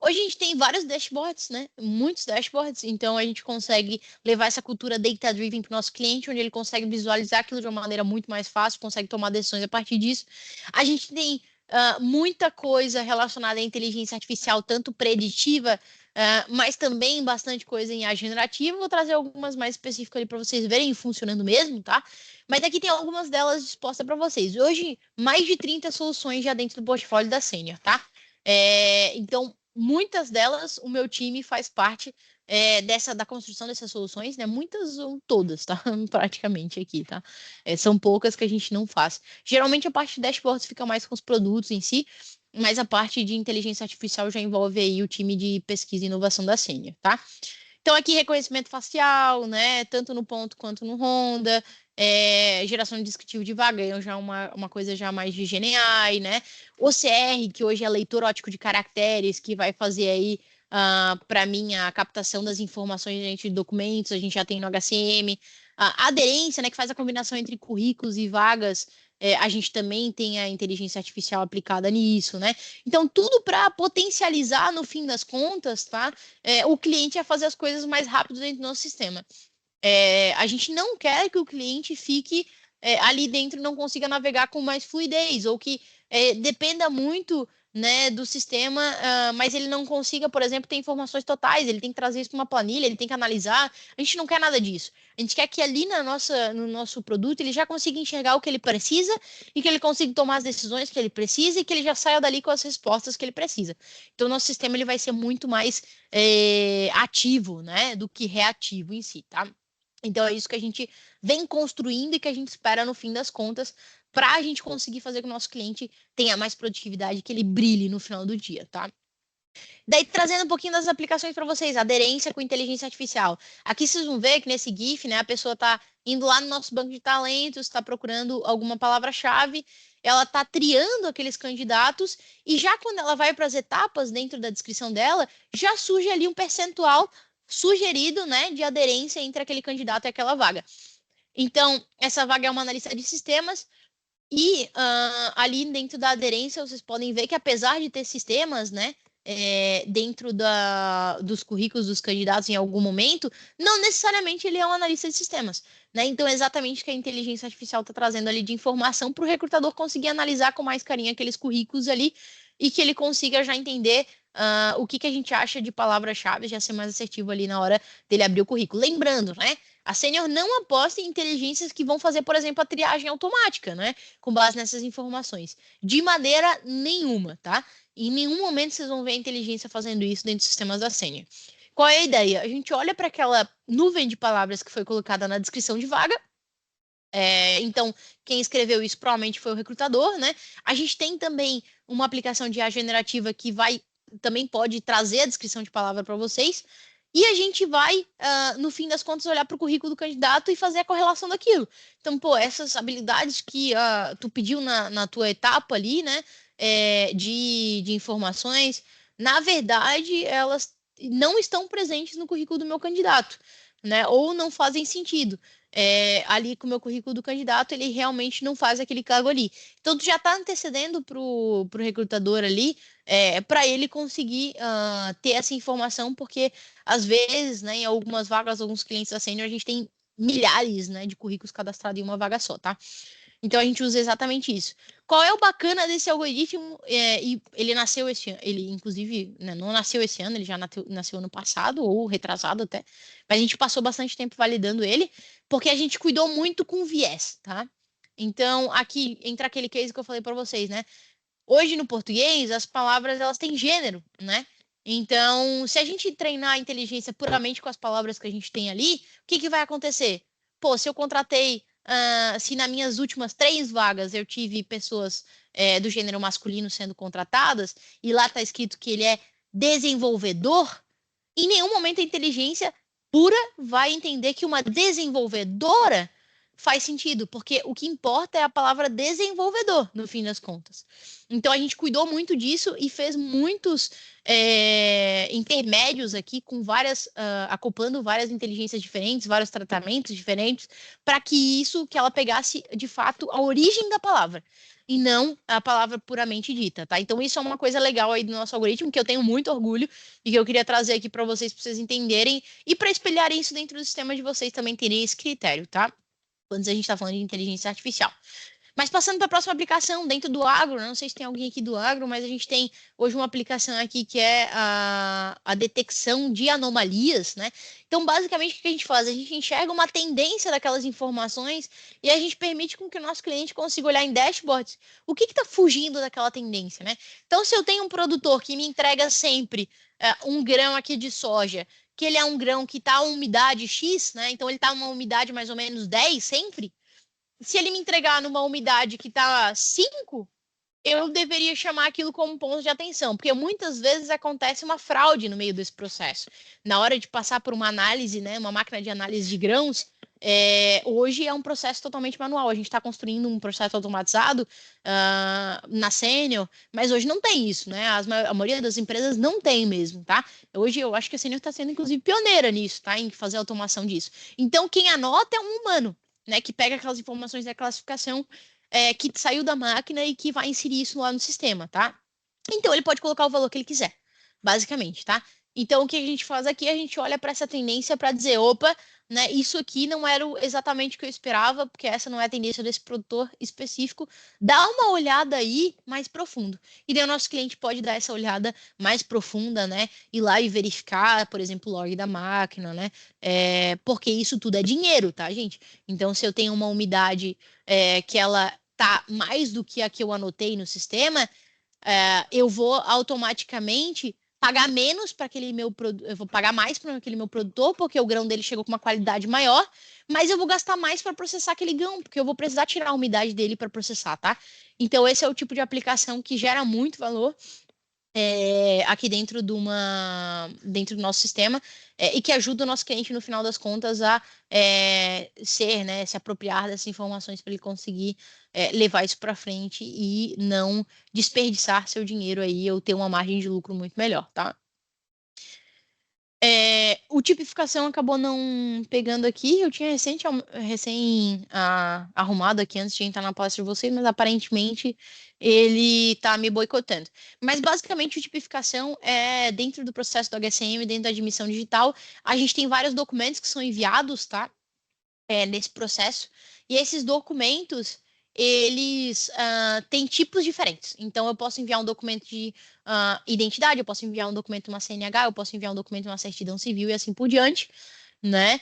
Hoje a gente tem vários dashboards, né? Muitos dashboards. Então a gente consegue levar essa cultura data-driven para o nosso cliente, onde ele consegue visualizar aquilo de uma maneira muito mais fácil, consegue tomar decisões a partir disso. A gente tem muita coisa relacionada à inteligência artificial, tanto preditiva, mas também bastante coisa em IA generativa. Vou trazer algumas mais específicas ali para vocês verem funcionando mesmo, tá? Mas aqui tem algumas delas dispostas para vocês. Hoje, mais de 30 soluções já dentro do portfólio da Senior, tá? Então, muitas delas, o meu time faz parte da construção dessas soluções, né? Muitas ou todas, tá? Praticamente aqui, tá? São poucas que a gente não faz. Geralmente a parte de dashboards fica mais com os produtos em si, mas a parte de inteligência artificial já envolve aí o time de pesquisa e inovação da Senior, tá? Então, aqui, reconhecimento facial, né? Tanto no ponto quanto no Honda, geração de descritivo de vaga, já uma coisa já mais de GenAI, né? OCR, que hoje é leitor ótico de caracteres, que vai fazer aí, para mim, a captação das informações dentro de documentos, a gente já tem no HCM. A aderência, né? Que faz a combinação entre currículos e vagas, a gente também tem a inteligência artificial aplicada nisso, né? Então, tudo para potencializar, no fim das contas, tá? O cliente a fazer as coisas mais rápido dentro do nosso sistema. A gente não quer que o cliente fique ali dentro e não consiga navegar com mais fluidez, ou que dependa muito, né, do sistema, mas ele não consiga, por exemplo, ter informações totais, ele tem que trazer isso para uma planilha, ele tem que analisar. A gente não quer nada disso. A gente quer que ali no nosso produto ele já consiga enxergar o que ele precisa e que ele consiga tomar as decisões que ele precisa e que ele já saia dali com as respostas que ele precisa. Então, o nosso sistema ele vai ser muito mais ativo, né, do que reativo em si, tá? Então, é isso que a gente vem construindo e que a gente espera, no fim das contas, para a gente conseguir fazer com que o nosso cliente tenha mais produtividade, que ele brilhe no final do dia, tá? Daí, trazendo um pouquinho das aplicações para vocês, aderência com inteligência artificial. Aqui vocês vão ver que nesse GIF, né, a pessoa está indo lá no nosso banco de talentos, está procurando alguma palavra-chave, ela está triando aqueles candidatos, e já quando ela vai para as etapas dentro da descrição dela, já surge ali um percentual sugerido, né, de aderência entre aquele candidato e aquela vaga. Então, essa vaga é uma analista de sistemas, e ali dentro da aderência, vocês podem ver que apesar de ter sistemas, né, dentro dos currículos dos candidatos em algum momento, não necessariamente ele é um analista de sistemas, né? Então, é exatamente o que a inteligência artificial está trazendo ali de informação para o recrutador conseguir analisar com mais carinho aqueles currículos ali e que ele consiga já entender o que a gente acha de palavra-chave, já ser mais assertivo ali na hora dele abrir o currículo. Lembrando, né? A Senior não aposta em inteligências que vão fazer, por exemplo, a triagem automática, né? Com base nessas informações. De maneira nenhuma, tá? Em nenhum momento vocês vão ver a inteligência fazendo isso dentro dos sistemas da Senior. Qual é a ideia? A gente olha para aquela nuvem de palavras que foi colocada na descrição de vaga. Então, quem escreveu isso provavelmente foi o recrutador, né? A gente tem também uma aplicação de IA generativa que também pode trazer a descrição de palavra para vocês. E a gente vai, no fim das contas, olhar para o currículo do candidato e fazer a correlação daquilo. Então, pô, essas habilidades que tu pediu na tua etapa ali, né, de informações, na verdade, elas não estão presentes no currículo do meu candidato, né? Ou não fazem sentido. Ali com o meu currículo do candidato, ele realmente não faz aquele cargo ali. Então, tu já está antecedendo pro recrutador ali, para ele conseguir ter essa informação, porque às vezes, né, em algumas vagas, alguns clientes da Sênior, a gente tem milhares, né, de currículos cadastrados em uma vaga só, tá? Então a gente usa exatamente isso. Qual é o bacana desse algoritmo? E ele nasceu esse ano, ele inclusive, né, não nasceu esse ano, ele já nasceu ano passado ou retrasado até, mas a gente passou bastante tempo validando ele, porque a gente cuidou muito com viés, tá? Então aqui entra aquele case que eu falei para vocês, né? Hoje no português as palavras elas têm gênero, né? Então, se a gente treinar a inteligência puramente com as palavras que a gente tem ali, o que vai acontecer? Pô, se eu contratei se nas minhas últimas 3 vagas eu tive pessoas do gênero masculino sendo contratadas, e lá está escrito que ele é desenvolvedor, em nenhum momento a inteligência pura vai entender que uma desenvolvedora faz sentido, porque o que importa é a palavra desenvolvedor, no fim das contas. Então a gente cuidou muito disso e fez muitos intermédios aqui com acoplando várias inteligências diferentes, vários tratamentos diferentes, para que ela pegasse de fato a origem da palavra e não a palavra puramente dita, tá? Então isso é uma coisa legal aí do nosso algoritmo que eu tenho muito orgulho e que eu queria trazer aqui para vocês entenderem e para espelharem isso dentro do sistema de vocês também terem esse critério, tá? Quando a gente está falando de inteligência artificial. Mas passando para a próxima aplicação, dentro do agro, não sei se tem alguém aqui do agro, mas a gente tem hoje uma aplicação aqui que é a detecção de anomalias, né? Então, basicamente, o que a gente faz? A gente enxerga uma tendência daquelas informações e a gente permite com que o nosso cliente consiga olhar em dashboards o que está fugindo daquela tendência, né? Então, se eu tenho um produtor que me entrega sempre um grão aqui de soja, que ele é um grão que está a umidade X, né? Então, ele está uma umidade mais ou menos 10 sempre. Se ele me entregar numa umidade que está 5, eu deveria chamar aquilo como ponto de atenção, porque muitas vezes acontece uma fraude no meio desse processo. Na hora de passar por uma análise, né, uma máquina de análise de grãos, hoje é um processo totalmente manual. A gente está construindo um processo automatizado na Sênior, mas hoje não tem isso, né? A maioria das empresas não tem mesmo, tá? Hoje eu acho que a Sênior está sendo, inclusive, pioneira nisso, tá? Em fazer automação disso. Então, quem anota é um humano, né? Que pega aquelas informações da classificação que saiu da máquina e que vai inserir isso lá no sistema, tá? Então ele pode colocar o valor que ele quiser, basicamente, tá? Então o que a gente faz aqui, a gente olha para essa tendência para dizer, opa, né, isso aqui não era exatamente o que eu esperava, porque essa não é a tendência desse produtor específico. Dá uma olhada aí mais profundo. E daí o nosso cliente pode dar essa olhada mais profunda, né? Ir lá e verificar, por exemplo, o log da máquina, né? Porque isso tudo é dinheiro, tá, gente? Então, se eu tenho uma umidade que ela tá mais do que a que eu anotei no sistema, eu vou automaticamente pagar menos para aquele meu produto, eu vou pagar mais para aquele meu produtor, porque o grão dele chegou com uma qualidade maior, mas eu vou gastar mais para processar aquele grão, porque eu vou precisar tirar a umidade dele para processar, tá? Então, esse é o tipo de aplicação que gera muito valor aqui dentro dentro do nosso sistema e que ajuda o nosso cliente, no final das contas, a se apropriar dessas informações para ele conseguir levar isso para frente e não desperdiçar seu dinheiro aí ou ter uma margem de lucro muito melhor, tá? O tipificação acabou não pegando aqui. Eu tinha recém arrumado aqui antes de entrar na palestra de vocês, mas aparentemente ele tá me boicotando. Mas basicamente, o tipificação é dentro do processo do HCM, dentro da admissão digital. A gente tem vários documentos que são enviados, tá? Nesse processo. E esses documentos, eles têm tipos diferentes. Então, eu posso enviar um documento de identidade, eu posso enviar um documento de uma CNH, eu posso enviar um documento de uma certidão civil e assim por diante, né?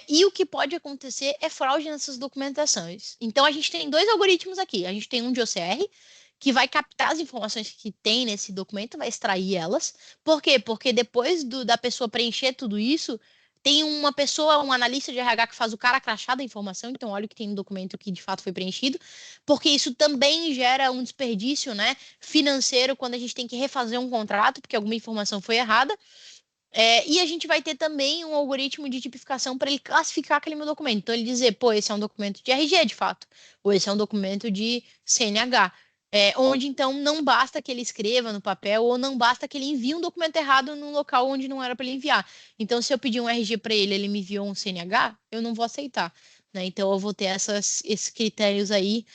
E o que pode acontecer é fraude nessas documentações. Então, a gente tem 2 algoritmos aqui. A gente tem um de OCR, que vai captar as informações que tem nesse documento, vai extrair elas. Por quê? Porque depois da pessoa preencher tudo isso, tem uma pessoa, um analista de RH que faz o cara crachá da informação, então olha o que tem no documento que de fato foi preenchido, porque isso também gera um desperdício, né, financeiro quando a gente tem que refazer um contrato, porque alguma informação foi errada. E a gente vai ter também um algoritmo de tipificação para ele classificar aquele meu documento. Então, ele dizer, pô, esse é um documento de RG, de fato, ou esse é um documento de CNH. onde então não basta que ele escreva no papel ou não basta que ele envie um documento errado num local onde não era para ele enviar. Então, se eu pedir um RG para ele, ele me enviou um CNH, eu não vou aceitar. Né? Então, eu vou ter esses critérios aí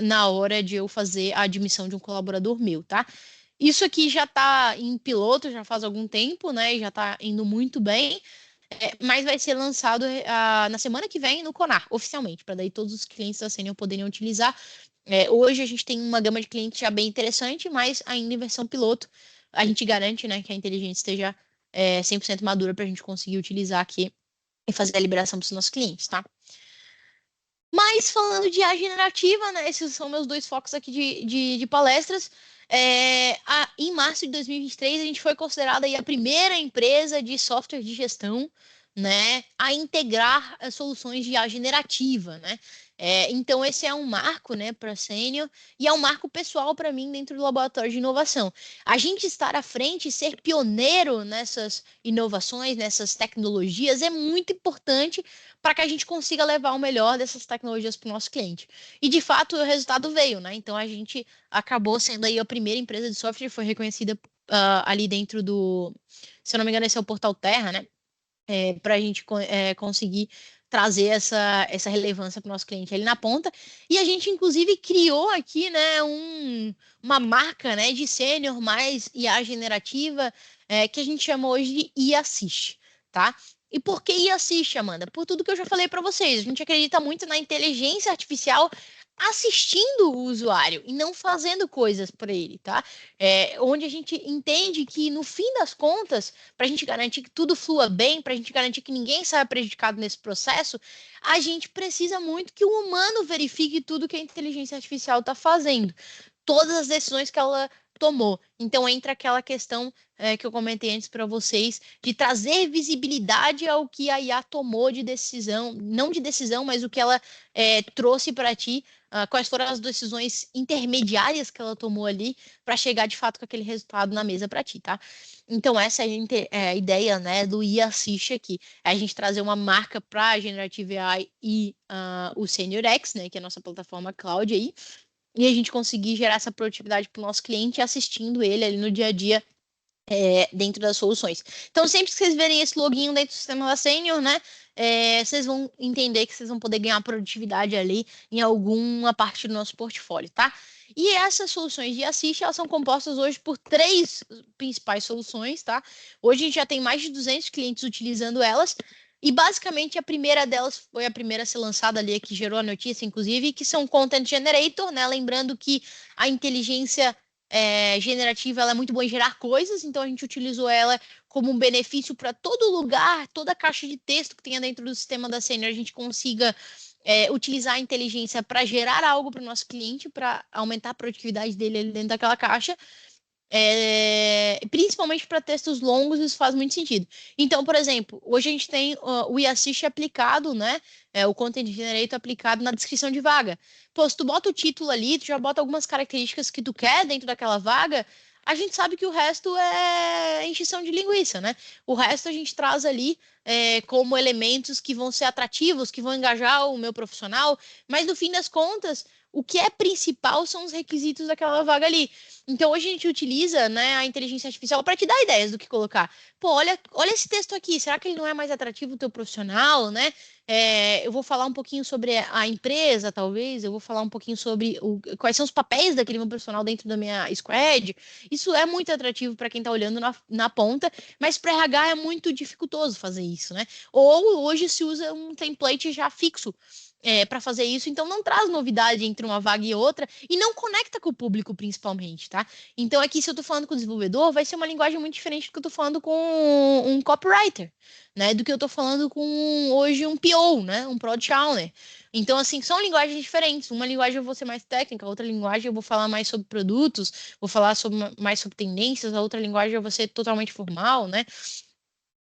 na hora de eu fazer a admissão de um colaborador meu, tá? Isso aqui já está em piloto, já faz algum tempo, né? E já está indo muito bem. Mas vai ser lançado na semana que vem no Conar, oficialmente, para daí todos os clientes da Senior poderem utilizar. Hoje a gente tem uma gama de clientes já bem interessante, mas ainda em versão piloto. A gente garante, né, que a inteligência esteja 100% madura para a gente conseguir utilizar aqui e fazer a liberação para os nossos clientes, tá? Mas falando de IA generativa, né, esses são meus 2 focos aqui de palestras. Em março de 2023, a gente foi considerada aí a primeira empresa de software de gestão, né, a integrar soluções de IA generativa, né? Então, esse é um marco, né, para a Senior e é um marco pessoal para mim dentro do laboratório de inovação. A gente estar à frente, ser pioneiro nessas inovações, nessas tecnologias, é muito importante para que a gente consiga levar o melhor dessas tecnologias para o nosso cliente. E, de fato, o resultado veio, né? Então, a gente acabou sendo aí a primeira empresa de software, foi reconhecida ali dentro do, se eu não me engano, esse é o Portal Terra, né? Para a gente conseguir trazer essa relevância para o nosso cliente ali na ponta. E a gente, inclusive, criou aqui, né, uma marca, né, de sênior mais IA generativa, que a gente chama hoje de IA Assist, tá? E por que IA Assist, Amanda? Por tudo que eu já falei para vocês. A gente acredita muito na inteligência artificial assistindo o usuário e não fazendo coisas para ele, tá? Onde a gente entende que, no fim das contas, para a gente garantir que tudo flua bem, para a gente garantir que ninguém saia prejudicado nesse processo, a gente precisa muito que o humano verifique tudo que a inteligência artificial está fazendo, todas as decisões que ela tomou. Então entra aquela questão que eu comentei antes para vocês, de trazer visibilidade ao que a IA tomou de decisão, não de decisão, mas o que ela trouxe para ti, quais foram as decisões intermediárias que ela tomou ali para chegar de fato com aquele resultado na mesa para ti, tá? Então essa é a ideia, né, do IA Assist aqui, é a gente trazer uma marca para a Generative AI e o SeniorX, né, que é a nossa plataforma cloud aí, e a gente conseguir gerar essa produtividade para o nosso cliente assistindo ele ali no dia a dia dentro das soluções. Então, sempre que vocês verem esse login dentro do sistema da Senior, né, vocês vão entender que vocês vão poder ganhar produtividade ali em alguma parte do nosso portfólio, tá? E essas soluções de Assist, elas são compostas hoje por 3 principais soluções, tá? Hoje a gente já tem mais de 200 clientes utilizando elas, e basicamente a primeira delas foi a primeira a ser lançada ali, que gerou a notícia, inclusive, que são Content Generator, né? Lembrando que a inteligência generativa, ela é muito boa em gerar coisas, então a gente utilizou ela como um benefício para todo lugar, toda caixa de texto que tenha dentro do sistema da Senior, a gente consiga utilizar a inteligência para gerar algo para o nosso cliente, para aumentar a produtividade dele ali dentro daquela caixa. Principalmente para textos longos, isso faz muito sentido. Então, por exemplo, hoje a gente tem o IAssist aplicado, né? O Content Generator aplicado na descrição de vaga. Pô, se tu bota o título ali, tu já bota algumas características que tu quer dentro daquela vaga, a gente sabe que o resto é encheção de linguiça, né? O resto a gente traz ali como elementos que vão ser atrativos, que vão engajar o meu profissional, mas no fim das contas, o que é principal são os requisitos daquela vaga ali. Então, hoje a gente utiliza, né, a inteligência artificial para te dar ideias do que colocar. Pô, olha esse texto aqui, será que ele não é mais atrativo do teu profissional, né? Eu vou falar um pouquinho sobre a empresa, talvez, eu vou falar um pouquinho sobre quais são os papéis daquele meu profissional dentro da minha squad. Isso é muito atrativo para quem está olhando na ponta, mas para RH é muito dificultoso fazer isso, né? Ou hoje se usa um template já fixo para fazer isso, então não traz novidade entre uma vaga e outra e não conecta com o público principalmente, tá? Então aqui se eu tô falando com o desenvolvedor, vai ser uma linguagem muito diferente do que eu tô falando com um copywriter, né? Do que eu tô falando com hoje um PO, né? Um Product Owner. Então assim, são linguagens diferentes. Uma linguagem eu vou ser mais técnica, outra linguagem eu vou falar mais sobre produtos, vou falar mais sobre tendências, a outra linguagem eu vou ser totalmente formal, né?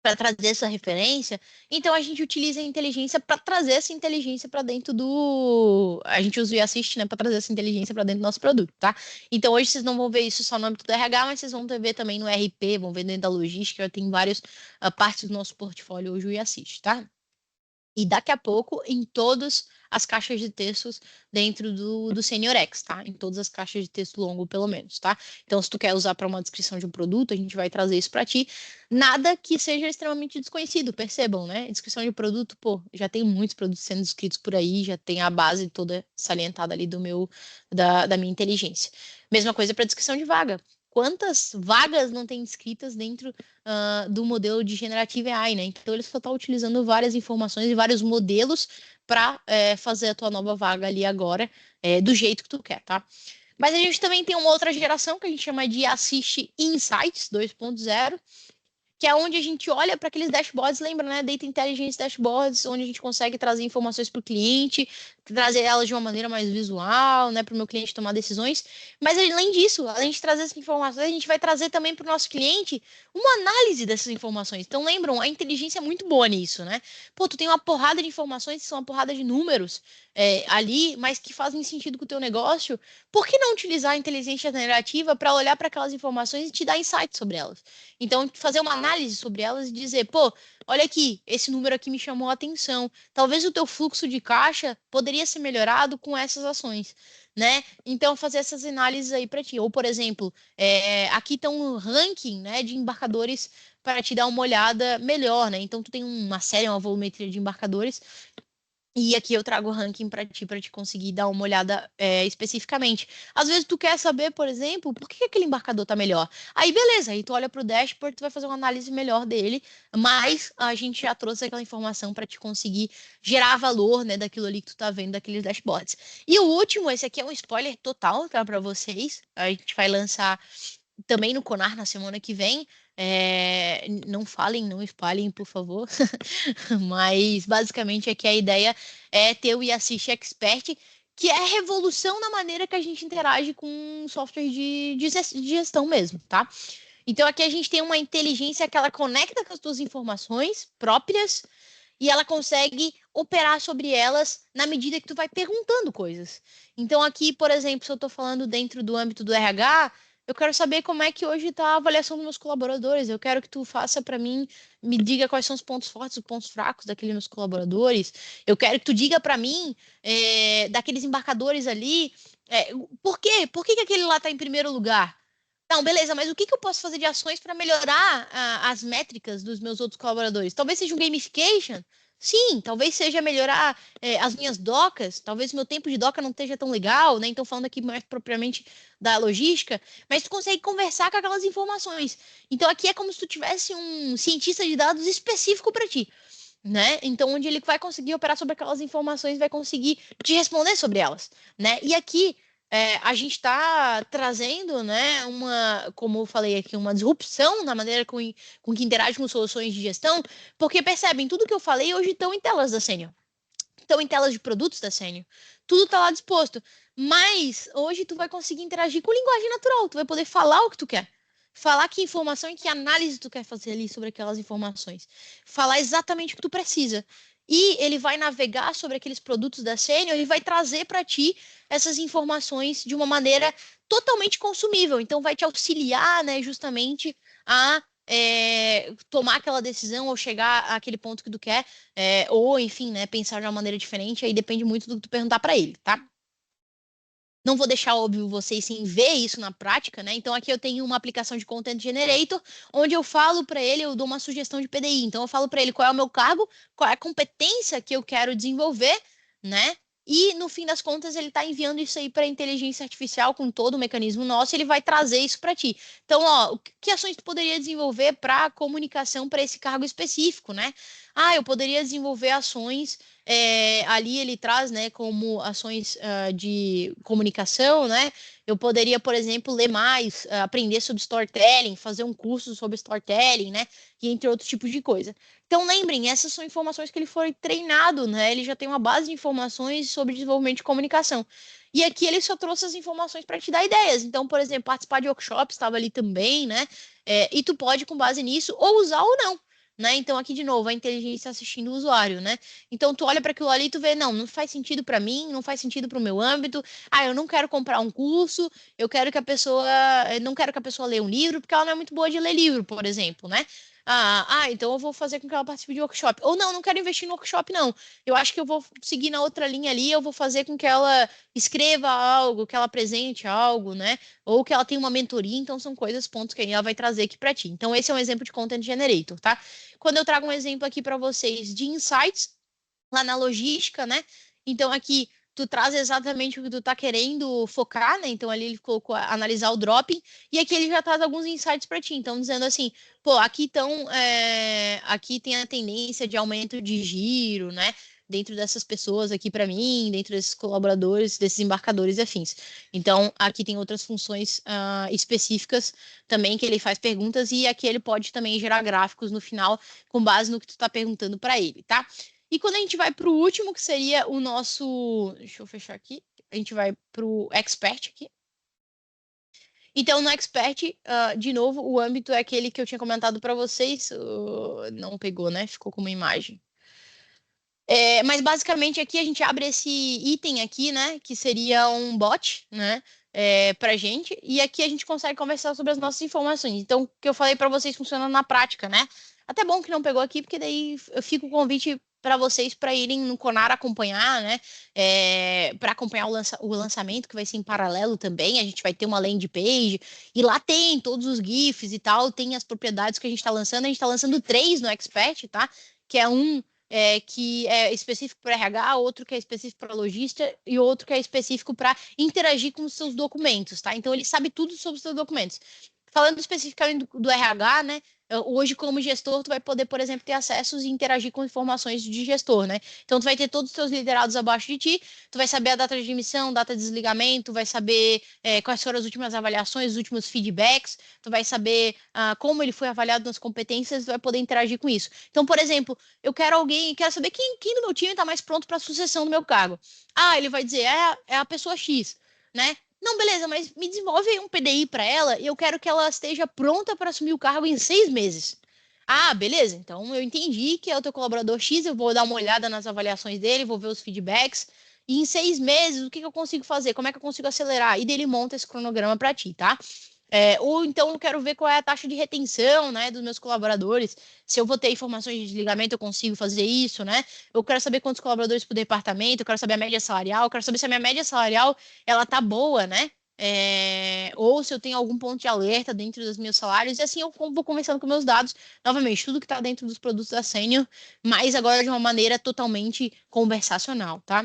Para trazer essa referência, então a gente utiliza a inteligência para trazer essa inteligência para dentro do. A gente usa o Assist, né, para trazer essa inteligência para dentro do nosso produto, tá? Então hoje vocês não vão ver isso só no âmbito do RH, mas vocês vão ver também no RP, vão ver dentro da logística, tem várias partes do nosso portfólio hoje o Assist, tá? E daqui a pouco, em todas as caixas de textos dentro do SeniorX, tá? Em todas as caixas de texto longo, pelo menos, tá? Então, se tu quer usar para uma descrição de um produto, a gente vai trazer isso para ti. Nada que seja extremamente desconhecido, percebam, né? Descrição de produto, pô, já tem muitos produtos sendo descritos por aí, já tem a base toda salientada ali da minha inteligência. Mesma coisa para descrição de vaga. Quantas vagas não tem escritas dentro do modelo de Generative AI, né? Então, ele só está utilizando várias informações e vários modelos para fazer a tua nova vaga ali agora, do jeito que tu quer, tá? Mas a gente também tem uma outra geração que a gente chama de Assist Insights 2.0, que é onde a gente olha para aqueles dashboards, lembra, né? Data Intelligence Dashboards, onde a gente consegue trazer informações para o cliente, trazer elas de uma maneira mais visual, né? Para o meu cliente tomar decisões. Mas além disso, além de trazer essas informações, a gente vai trazer também para o nosso cliente uma análise dessas informações. Então, lembram, a inteligência é muito boa nisso, né? Pô, tu tem uma porrada de informações, que são uma porrada de números ali, mas que fazem sentido com o teu negócio. Por que não utilizar a inteligência generativa para olhar para aquelas informações e te dar insights sobre elas? Então, fazer uma análise sobre elas e dizer, pô, olha aqui, esse número aqui me chamou a atenção. Talvez o teu fluxo de caixa poderia ser melhorado com essas ações, né? Então, fazer essas análises aí para ti. Ou, por exemplo, aqui está um ranking, né, de embarcadores para te dar uma olhada melhor, né? Então, tu tem uma série, uma volumetria de embarcadores. E aqui eu trago o ranking para te conseguir dar uma olhada especificamente. Às vezes tu quer saber, por exemplo, por que aquele embarcador tá melhor. Aí beleza, aí tu olha pro dashboard, tu vai fazer uma análise melhor dele, mas a gente já trouxe aquela informação para te conseguir gerar valor, né, daquilo ali que tu tá vendo daqueles dashboards. E o último, esse aqui é um spoiler total, tá, para vocês. A gente vai lançar também no Conar na semana que vem. Não falem, não espalhem, por favor. Mas basicamente aqui a ideia é ter o Yassist Expert, que é a revolução na maneira que a gente interage com software de gestão mesmo, tá? Então aqui a gente tem uma inteligência que ela conecta com as tuas informações próprias e ela consegue operar sobre elas na medida que tu vai perguntando coisas. Então aqui, por exemplo, se eu estou falando dentro do âmbito do RH, eu quero saber como é que hoje está a avaliação dos meus colaboradores. Eu quero que tu faça para mim, me diga quais são os pontos fortes e os pontos fracos daqueles meus colaboradores. Eu quero que tu diga para mim, daqueles embarcadores ali, por quê? Por que aquele lá está em primeiro lugar? Não, beleza, mas o que eu posso fazer de ações para melhorar as métricas dos meus outros colaboradores? Talvez seja um gamification? Sim, talvez seja melhorar as minhas docas, talvez o meu tempo de doca não esteja tão legal, né? Então, falando aqui mais propriamente da logística, mas tu consegue conversar com aquelas informações. Então, aqui é como se tu tivesse um cientista de dados específico para ti, né? Então, onde ele vai conseguir operar sobre aquelas informações, vai conseguir te responder sobre elas, né? E aqui a gente está trazendo, né, como eu falei aqui, uma disrupção na maneira com que interage com soluções de gestão, porque percebem, tudo que eu falei hoje estão em telas da Senior, estão em telas de produtos da Senior, tudo está lá disposto, mas hoje tu vai conseguir interagir com linguagem natural, tu vai poder falar o que tu quer, falar que informação e que análise tu quer fazer ali sobre aquelas informações, falar exatamente o que tu precisa. E ele vai navegar sobre aqueles produtos da Senior e vai trazer para ti essas informações de uma maneira totalmente consumível. Então, vai te auxiliar, né, justamente a tomar aquela decisão ou chegar àquele ponto que tu quer, ou, enfim, né, pensar de uma maneira diferente. Aí depende muito do que tu perguntar para ele, tá? Não vou deixar óbvio vocês sem ver isso na prática, né? Então aqui eu tenho uma aplicação de Content Generator, onde eu falo para ele, eu dou uma sugestão de PDI. Então eu falo para ele qual é o meu cargo, qual é a competência que eu quero desenvolver, né? E no fim das contas ele está enviando isso aí para a inteligência artificial com todo o mecanismo nosso, ele vai trazer isso para ti. Então, ó, que ações tu poderia desenvolver para comunicação para esse cargo específico, né? Ah, eu poderia desenvolver ações ali ele traz, né, como ações de comunicação, né? Eu poderia, por exemplo, ler mais, aprender sobre storytelling, fazer um curso sobre storytelling, né? E entre outros tipos de coisa. Então, lembrem, essas são informações que ele foi treinado, né? Ele já tem uma base de informações sobre desenvolvimento de comunicação. E aqui ele só trouxe as informações para te dar ideias. Então, por exemplo, participar de workshops estava ali também, né? E tu pode, com base nisso, ou usar ou não. Né? Então, aqui de novo, a inteligência assistindo o usuário, né? Então, tu olha para aquilo ali e tu vê, não faz sentido para mim, não faz sentido para o meu âmbito. Ah, eu não quero comprar um curso, eu não quero que a pessoa leia um livro, porque ela não é muito boa de ler livro, por exemplo, né? Então eu vou fazer com que ela participe de workshop. Ou não quero investir no workshop, não. Eu acho que eu vou seguir na outra linha ali, eu vou fazer com que ela escreva algo, que ela apresente algo, né? Ou que ela tenha uma mentoria. Então são coisas, pontos que ela vai trazer aqui para ti. Então esse é um exemplo de Content Generator, tá? Quando eu trago um exemplo aqui para vocês de insights, lá na logística, né? Então aqui tu traz exatamente o que tu tá querendo focar, né? Então ali ele colocou analisar o dropping e aqui ele já traz alguns insights para ti. Então dizendo assim, pô, aqui tem a tendência de aumento de giro, né? Dentro dessas pessoas aqui para mim, dentro desses colaboradores, desses embarcadores e afins. Então, aqui tem outras funções específicas também que ele faz perguntas e aqui ele pode também gerar gráficos no final com base no que tu está perguntando para ele, tá? E quando a gente vai para o último, que seria o nosso. Deixa eu fechar aqui. A gente vai para o expert aqui. Então, no expert, de novo, o âmbito é aquele que eu tinha comentado para vocês. Não pegou, né? Ficou como imagem. Mas basicamente aqui a gente abre esse item aqui, né? Que seria um bot, né? Pra gente. E aqui a gente consegue conversar sobre as nossas informações. Então, o que eu falei para vocês funciona na prática, né? Até bom que não pegou aqui, porque daí eu fico o convite para vocês para irem no Conar acompanhar, né? Para acompanhar o lançamento, que vai ser em paralelo também. A gente vai ter uma landing page, e lá tem todos os GIFs e tal, tem as propriedades que a gente está lançando. A gente está lançando 3 no Expert, tá? Que é um que é específico para RH, outro que é específico para logística e outro que é específico para interagir com os seus documentos, tá? Então ele sabe tudo sobre os seus documentos. Falando especificamente do RH, né? Hoje, como gestor, tu vai poder, por exemplo, ter acessos e interagir com informações de gestor, né? Então, tu vai ter todos os teus liderados abaixo de ti, tu vai saber a data de emissão, data de desligamento, vai saber quais foram as últimas avaliações, os últimos feedbacks, tu vai saber como ele foi avaliado nas competências, tu vai poder interagir com isso. Então, por exemplo, eu quero saber quem do meu time está mais pronto para a sucessão do meu cargo. Ele vai dizer, é a pessoa X, né? Não, beleza, mas me desenvolve aí um PDI para ela e eu quero que ela esteja pronta para assumir o cargo em 6 meses. Beleza. Então eu entendi que é o teu colaborador X, eu vou dar uma olhada nas avaliações dele, vou ver os feedbacks. E em 6 meses, o que eu consigo fazer? Como é que eu consigo acelerar? E dele monta esse cronograma para ti, tá? Ou então eu quero ver qual é a taxa de retenção, né, dos meus colaboradores. Se eu vou ter informações de desligamento, eu consigo fazer isso, né? Eu quero saber quantos colaboradores por departamento, eu quero saber a média salarial, eu quero saber se a minha média salarial ela tá boa, né? Ou se eu tenho algum ponto de alerta dentro dos meus salários, e assim eu vou conversando com meus dados, novamente, tudo que está dentro dos produtos da Senior, mas agora de uma maneira totalmente conversacional, tá?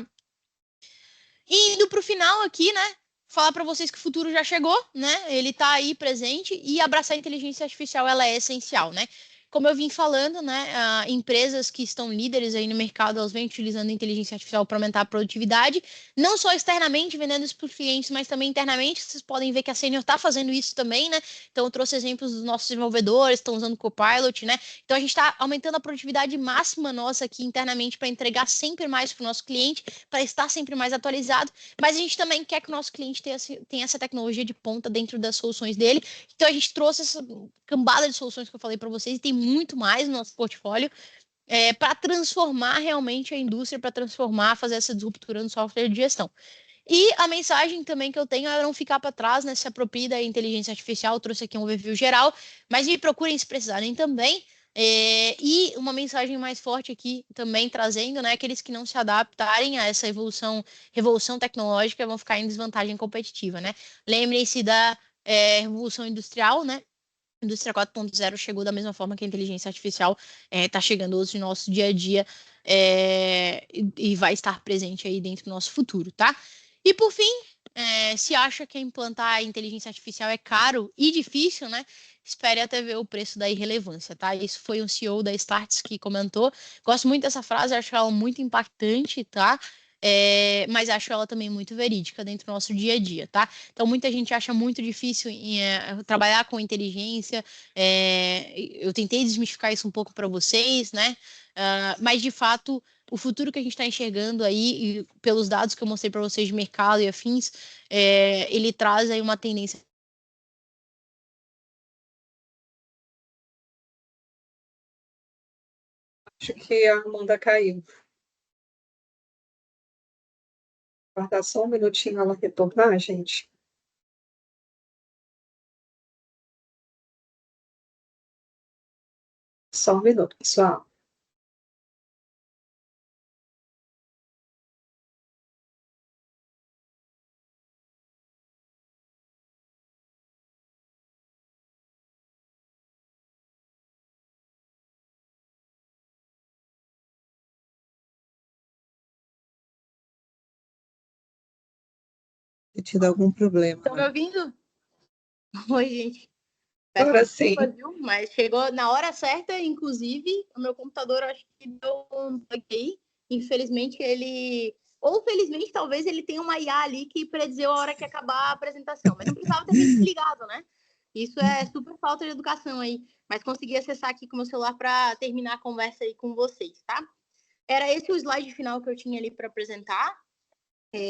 E indo para o final aqui, né? Falar para vocês que o futuro já chegou, né? Ele está aí presente e abraçar a inteligência artificial ela é essencial, né? Como eu vim falando, né? Empresas que estão líderes aí no mercado, elas vêm utilizando a inteligência artificial para aumentar a produtividade, não só externamente vendendo isso para os clientes, mas também internamente. Vocês podem ver que a Senior está fazendo isso também, né? Então eu trouxe exemplos dos nossos desenvolvedores, estão usando o Copilot, né? Então a gente está aumentando a produtividade máxima nossa aqui internamente para entregar sempre mais para o nosso cliente, para estar sempre mais atualizado, mas a gente também quer que o nosso cliente tenha essa tecnologia de ponta dentro das soluções dele. Então a gente trouxe essa cambada de soluções que eu falei para vocês, e tem muito mais no nosso portfólio para transformar realmente a indústria, para transformar, fazer essa disruptura no software de gestão. E a mensagem também que eu tenho é não ficar para trás, né? Se aproprie da inteligência artificial. Eu trouxe aqui um overview geral, mas me procurem se precisarem também. E uma mensagem mais forte aqui também trazendo, né? Aqueles que não se adaptarem a essa revolução tecnológica vão ficar em desvantagem competitiva, né? Lembrem-se da revolução industrial, né? Indústria 4.0 chegou da mesma forma que a inteligência artificial está chegando hoje no nosso dia a dia e vai estar presente aí dentro do nosso futuro, tá? E por fim, se acha que implantar a inteligência artificial é caro e difícil, né? Espere até ver o preço da irrelevância, tá? Isso foi um CEO da Starts que comentou. Gosto muito dessa frase, acho ela muito impactante, tá? Mas acho ela também muito verídica dentro do nosso dia a dia, tá? Então, muita gente acha muito difícil trabalhar com inteligência. Eu tentei desmistificar isso um pouco para vocês, né? Mas, de fato, o futuro que a gente está enxergando aí, e pelos dados que eu mostrei para vocês de mercado e afins, ele traz aí uma tendência. Acho que a Amanda caiu. Guardar só um minutinho ela retornar, gente. Só um minuto, pessoal. Tem tido algum problema. Estão me ouvindo? Oi, gente. Agora Desculpa, sim. viu? Mas chegou na hora certa, inclusive, o meu computador acho que deu um bug aí. Infelizmente, ele... Ou felizmente, talvez ele tenha uma IA ali que prediziu a hora que acabar a apresentação. Mas não precisava ter me desligado, né? Isso é super falta de educação aí. Mas consegui acessar aqui com o meu celular para terminar a conversa aí com vocês, tá? Era esse o slide final que eu tinha ali para apresentar,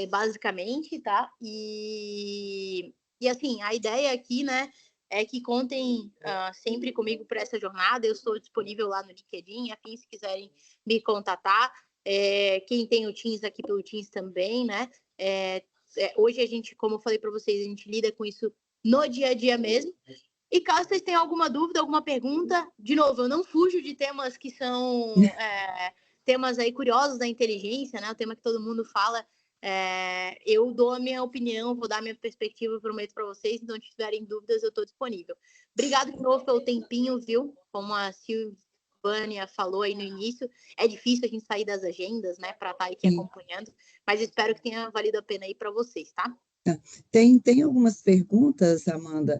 basicamente, tá? E assim, a ideia aqui, né, é que contem sempre comigo por essa jornada. Eu estou disponível lá no LinkedIn, afim, se quiserem me contatar. Quem tem o Teams aqui pelo Teams também, né? Hoje a gente, como eu falei para vocês, a gente lida com isso no dia a dia mesmo. E caso vocês tenham alguma dúvida, alguma pergunta, de novo, eu não fujo de temas que são temas aí curiosos da inteligência, né? O tema que todo mundo fala. Eu dou a minha opinião, vou dar a minha perspectiva, prometo para vocês. Então, se tiverem dúvidas, eu estou disponível. Obrigado de novo pelo tempinho, viu? Como a Silvânia falou aí no início, é difícil a gente sair das agendas, né, para estar aqui acompanhando, mas espero que tenha valido a pena aí para vocês, tá? Tem algumas perguntas, Amanda,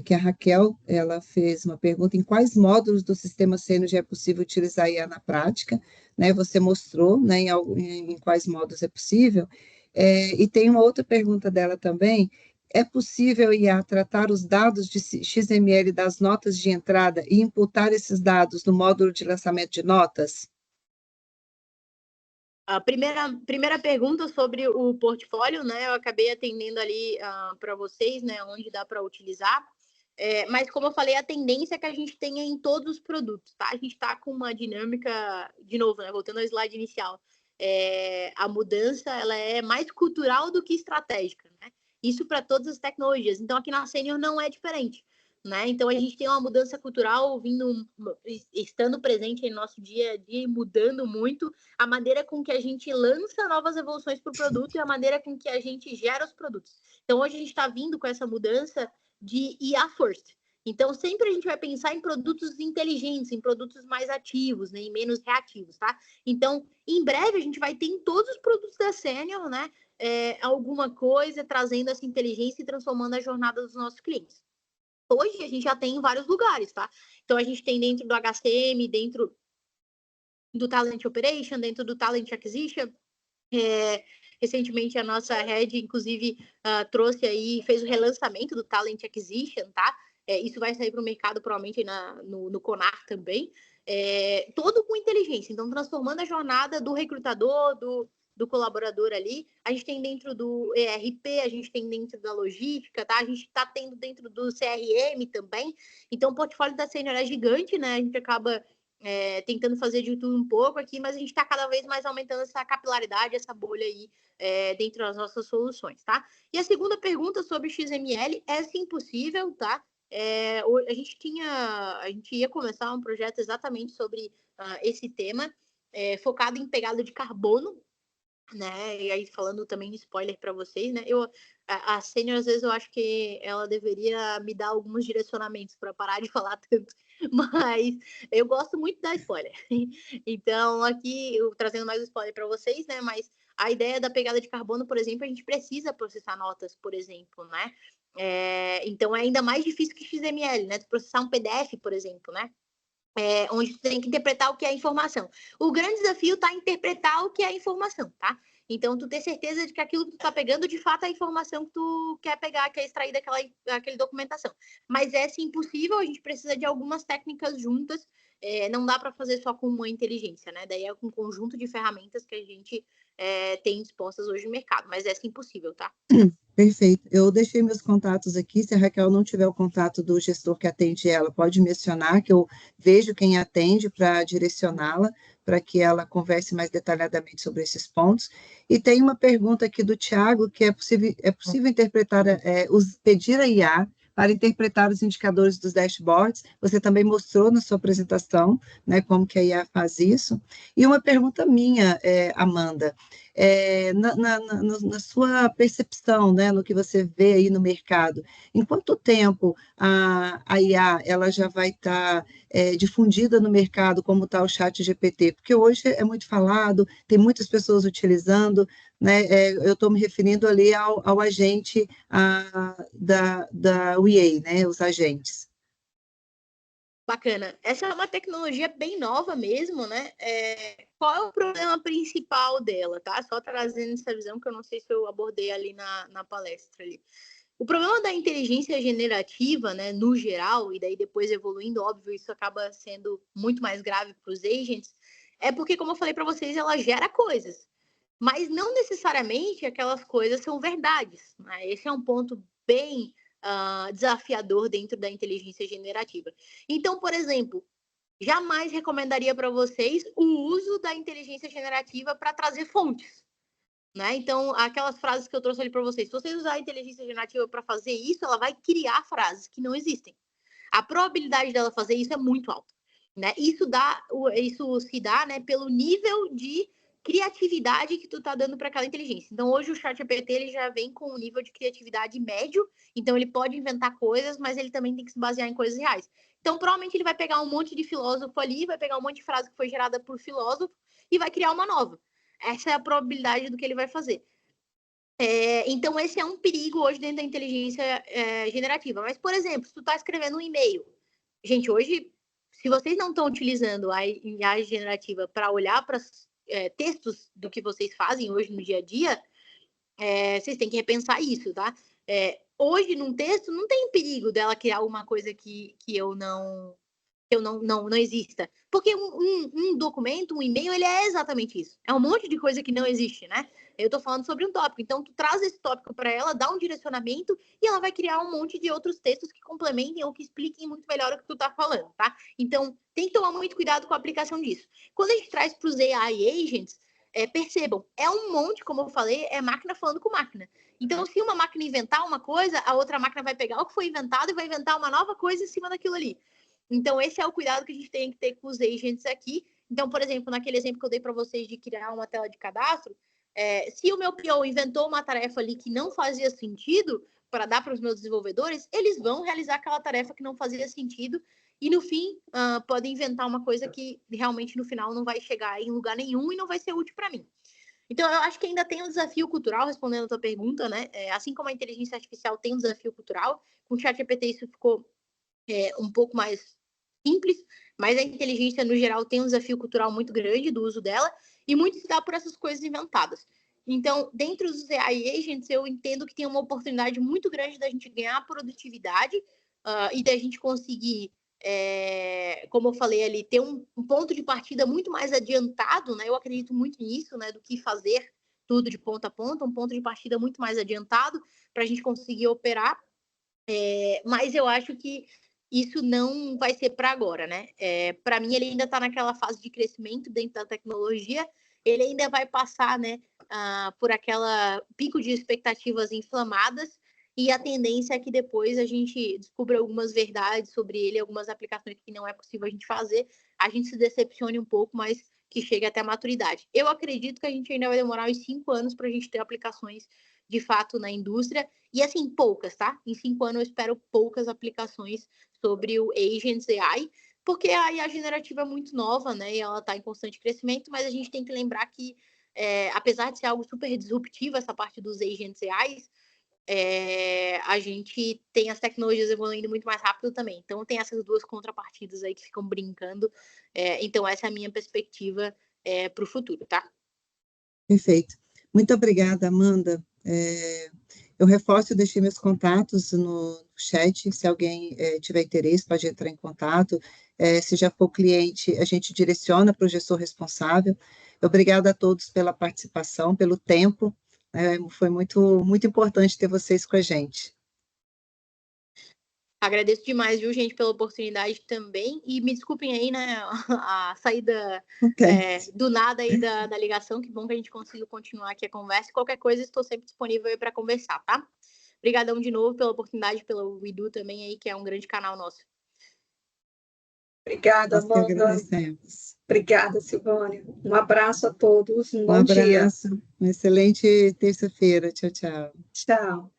que a Raquel, ela fez uma pergunta: em quais módulos do sistema Sênior é possível utilizar IA na prática, né? Você mostrou, né, em quais módulos é possível. E tem uma outra pergunta dela também: é possível IA tratar os dados de XML das notas de entrada e imputar esses dados no módulo de lançamento de notas? A primeira pergunta sobre o portfólio, né? Eu acabei atendendo ali para vocês, né? Onde dá para utilizar. Mas, como eu falei, a tendência é que a gente tenha em todos os produtos, tá? A gente está com uma dinâmica, de novo, né? Voltando ao slide inicial. A mudança, ela é mais cultural do que estratégica, né? Isso para todas as tecnologias. Então, aqui na Sênior não é diferente. Né? Então, a gente tem uma mudança cultural estando presente em nosso dia a dia e mudando muito a maneira com que a gente lança novas evoluções para o produto e a maneira com que a gente gera os produtos. Então, hoje a gente está vindo com essa mudança de IA first. Então, sempre a gente vai pensar em produtos inteligentes, em produtos mais ativos, né, e menos reativos, tá? Então, em breve, a gente vai ter em todos os produtos da Sênior, né, alguma coisa trazendo essa inteligência e transformando a jornada dos nossos clientes. Hoje a gente já tem em vários lugares, tá? Então a gente tem dentro do HCM, dentro do Talent Operation, dentro do Talent Acquisition. Recentemente a nossa Head, inclusive, trouxe aí, fez o relançamento do Talent Acquisition, tá? Isso vai sair para o mercado provavelmente no Conar também. Todo com inteligência, então transformando a jornada do recrutador, do colaborador ali. A gente tem dentro do ERP, a gente tem dentro da logística, tá? A gente está tendo dentro do CRM também. Então, o portfólio da Sênior é gigante, né? A gente acaba tentando fazer de tudo um pouco aqui, mas a gente está cada vez mais aumentando essa capilaridade, essa bolha aí dentro das nossas soluções, tá? E a segunda pergunta sobre XML é sim possível, tá? A gente ia começar um projeto exatamente sobre esse tema, focado em pegada de carbono, né? E aí falando também de spoiler para vocês, né? A Sênior, às vezes eu acho que ela deveria me dar alguns direcionamentos para parar de falar tanto, mas eu gosto muito da spoiler. Então aqui eu trazendo mais spoiler para vocês, né? Mas a ideia da pegada de carbono, por exemplo, a gente precisa processar notas, por exemplo, né? Então é ainda mais difícil que XML, né? Processar um PDF, por exemplo, né? Onde tu tem que interpretar o que é informação. O grande desafio está em interpretar o que é informação, tá? Então, tu ter certeza de que aquilo que tu tá pegando, de fato, é a informação que tu quer pegar, que é extrair daquela documentação. Mas é, sim, possível, a gente precisa de algumas técnicas juntas, não dá para fazer só com uma inteligência, né? Daí é com um conjunto de ferramentas que a gente tem dispostas hoje no mercado, mas é, sim, possível, tá? Perfeito. Eu deixei meus contatos aqui. Se a Raquel não tiver o contato do gestor que atende ela, pode mencionar, que eu vejo quem atende para direcioná-la, para que ela converse mais detalhadamente sobre esses pontos. E tem uma pergunta aqui do Tiago, que é possível interpretar, pedir a IA para interpretar os indicadores dos dashboards. Você também mostrou na sua apresentação, né, como que a IA faz isso. E uma pergunta minha, Amanda, na sua percepção, né, no que você vê aí no mercado, em quanto tempo a IA ela já vai estar difundida no mercado como está o ChatGPT? Porque hoje é muito falado, tem muitas pessoas utilizando, né? Eu estou me referindo ali ao agente da UEA, né? Os agentes. Bacana. Essa é uma tecnologia bem nova mesmo, né? Qual é o problema principal dela, tá? Só trazendo essa visão que eu não sei se eu abordei ali na palestra ali. O problema da inteligência generativa, né, no geral, e daí depois evoluindo, óbvio, isso acaba sendo muito mais grave para os agents, é porque, como eu falei para vocês, ela gera coisas, mas não necessariamente aquelas coisas são verdades, né? Esse é um ponto bem desafiador dentro da inteligência generativa. Então, por exemplo, jamais recomendaria para vocês o uso da inteligência generativa para trazer fontes. Né? Então, aquelas frases que eu trouxe ali para vocês, se vocês usarem a inteligência generativa para fazer isso, ela vai criar frases que não existem. A probabilidade dela fazer isso é muito alta. Né? Isso se dá, né, pelo nível de criatividade que tu tá dando para aquela inteligência. Então, hoje o ChatGPT ele já vem com um nível de criatividade médio, então ele pode inventar coisas, mas ele também tem que se basear em coisas reais. Então, provavelmente ele vai pegar um monte de filósofo ali, vai pegar um monte de frase que foi gerada por filósofo e vai criar uma nova. Essa é a probabilidade do que ele vai fazer. Então, esse é um perigo hoje dentro da inteligência generativa. Mas, por exemplo, se tu está escrevendo um e-mail, gente, hoje, se vocês não estão utilizando a IA generativa para olhar para textos do que vocês fazem hoje no dia a dia, vocês têm que repensar isso, tá? Hoje, num texto, não tem perigo dela criar alguma coisa que não exista. Porque um documento, um e-mail, ele é exatamente isso. É um monte de coisa que não existe, né? Eu tô falando sobre um tópico. Então, tu traz esse tópico para ela, dá um direcionamento e ela vai criar um monte de outros textos que complementem ou que expliquem muito melhor o que tu tá falando, tá? Então, tem que tomar muito cuidado com a aplicação disso. Quando a gente traz para os AI agents, percebam, é um monte, como eu falei, é máquina falando com máquina. Então, se uma máquina inventar uma coisa, a outra máquina vai pegar o que foi inventado e vai inventar uma nova coisa em cima daquilo ali. Então, esse é o cuidado que a gente tem que ter com os agents aqui. Então, por exemplo, naquele exemplo que eu dei para vocês de criar uma tela de cadastro, se o meu PO inventou uma tarefa ali que não fazia sentido para dar para os meus desenvolvedores, eles vão realizar aquela tarefa que não fazia sentido e, no fim, podem inventar uma coisa que realmente, no final, não vai chegar em lugar nenhum e não vai ser útil para mim. Então, eu acho que ainda tem um desafio cultural, respondendo a tua pergunta, né? Assim como a inteligência artificial tem um desafio cultural, com o ChatGPT isso ficou um pouco mais simples, mas a inteligência, no geral, tem um desafio cultural muito grande do uso dela, e muito se dá por essas coisas inventadas. Então, dentro dos AI agents, eu entendo que tem uma oportunidade muito grande da gente ganhar produtividade e da gente conseguir, como eu falei ali, ter um ponto de partida muito mais adiantado, né? Eu acredito muito nisso, né? Do que fazer tudo de ponta a ponta, um ponto de partida muito mais adiantado para a gente conseguir operar. Mas eu acho que isso não vai ser para agora, né? Para mim, ele ainda está naquela fase de crescimento dentro da tecnologia, ele ainda vai passar, né, por aquela pico de expectativas inflamadas, e a tendência é que depois a gente descubra algumas verdades sobre ele, algumas aplicações que não é possível a gente fazer, a gente se decepcione um pouco, mas que chegue até a maturidade. Eu acredito que a gente ainda vai demorar uns 5 anos para a gente ter aplicações de fato na indústria, e assim, poucas, tá? Em 5 anos eu espero poucas aplicações sobre o Agents AI, porque a IA generativa é muito nova, né? E ela está em constante crescimento, mas a gente tem que lembrar que, apesar de ser algo super disruptivo, essa parte dos Agents AI, a gente tem as tecnologias evoluindo muito mais rápido também. Então, tem essas duas contrapartidas aí que ficam brincando. Então, essa é a minha perspectiva para o futuro, tá? Perfeito. Muito obrigada, Amanda. Eu reforço, eu deixei meus contatos no chat, se alguém tiver interesse, pode entrar em contato. Se já for cliente, a gente direciona para o gestor responsável. Obrigada a todos pela participação, pelo tempo. Foi muito, muito importante ter vocês com a gente. Agradeço demais, viu, gente, pela oportunidade também. E me desculpem aí, né, a saída do nada aí da ligação. Que bom que a gente conseguiu continuar aqui a conversa. Qualquer coisa, estou sempre disponível aí para conversar, tá? Obrigadão de novo pela oportunidade, pelo Edu também aí, que é um grande canal nosso. Obrigada, Nós que Amanda. agradecemos. Obrigada, Silvânia. Um abraço a todos, um Um bom dia. abraço, uma excelente terça-feira. Tchau, tchau. Tchau.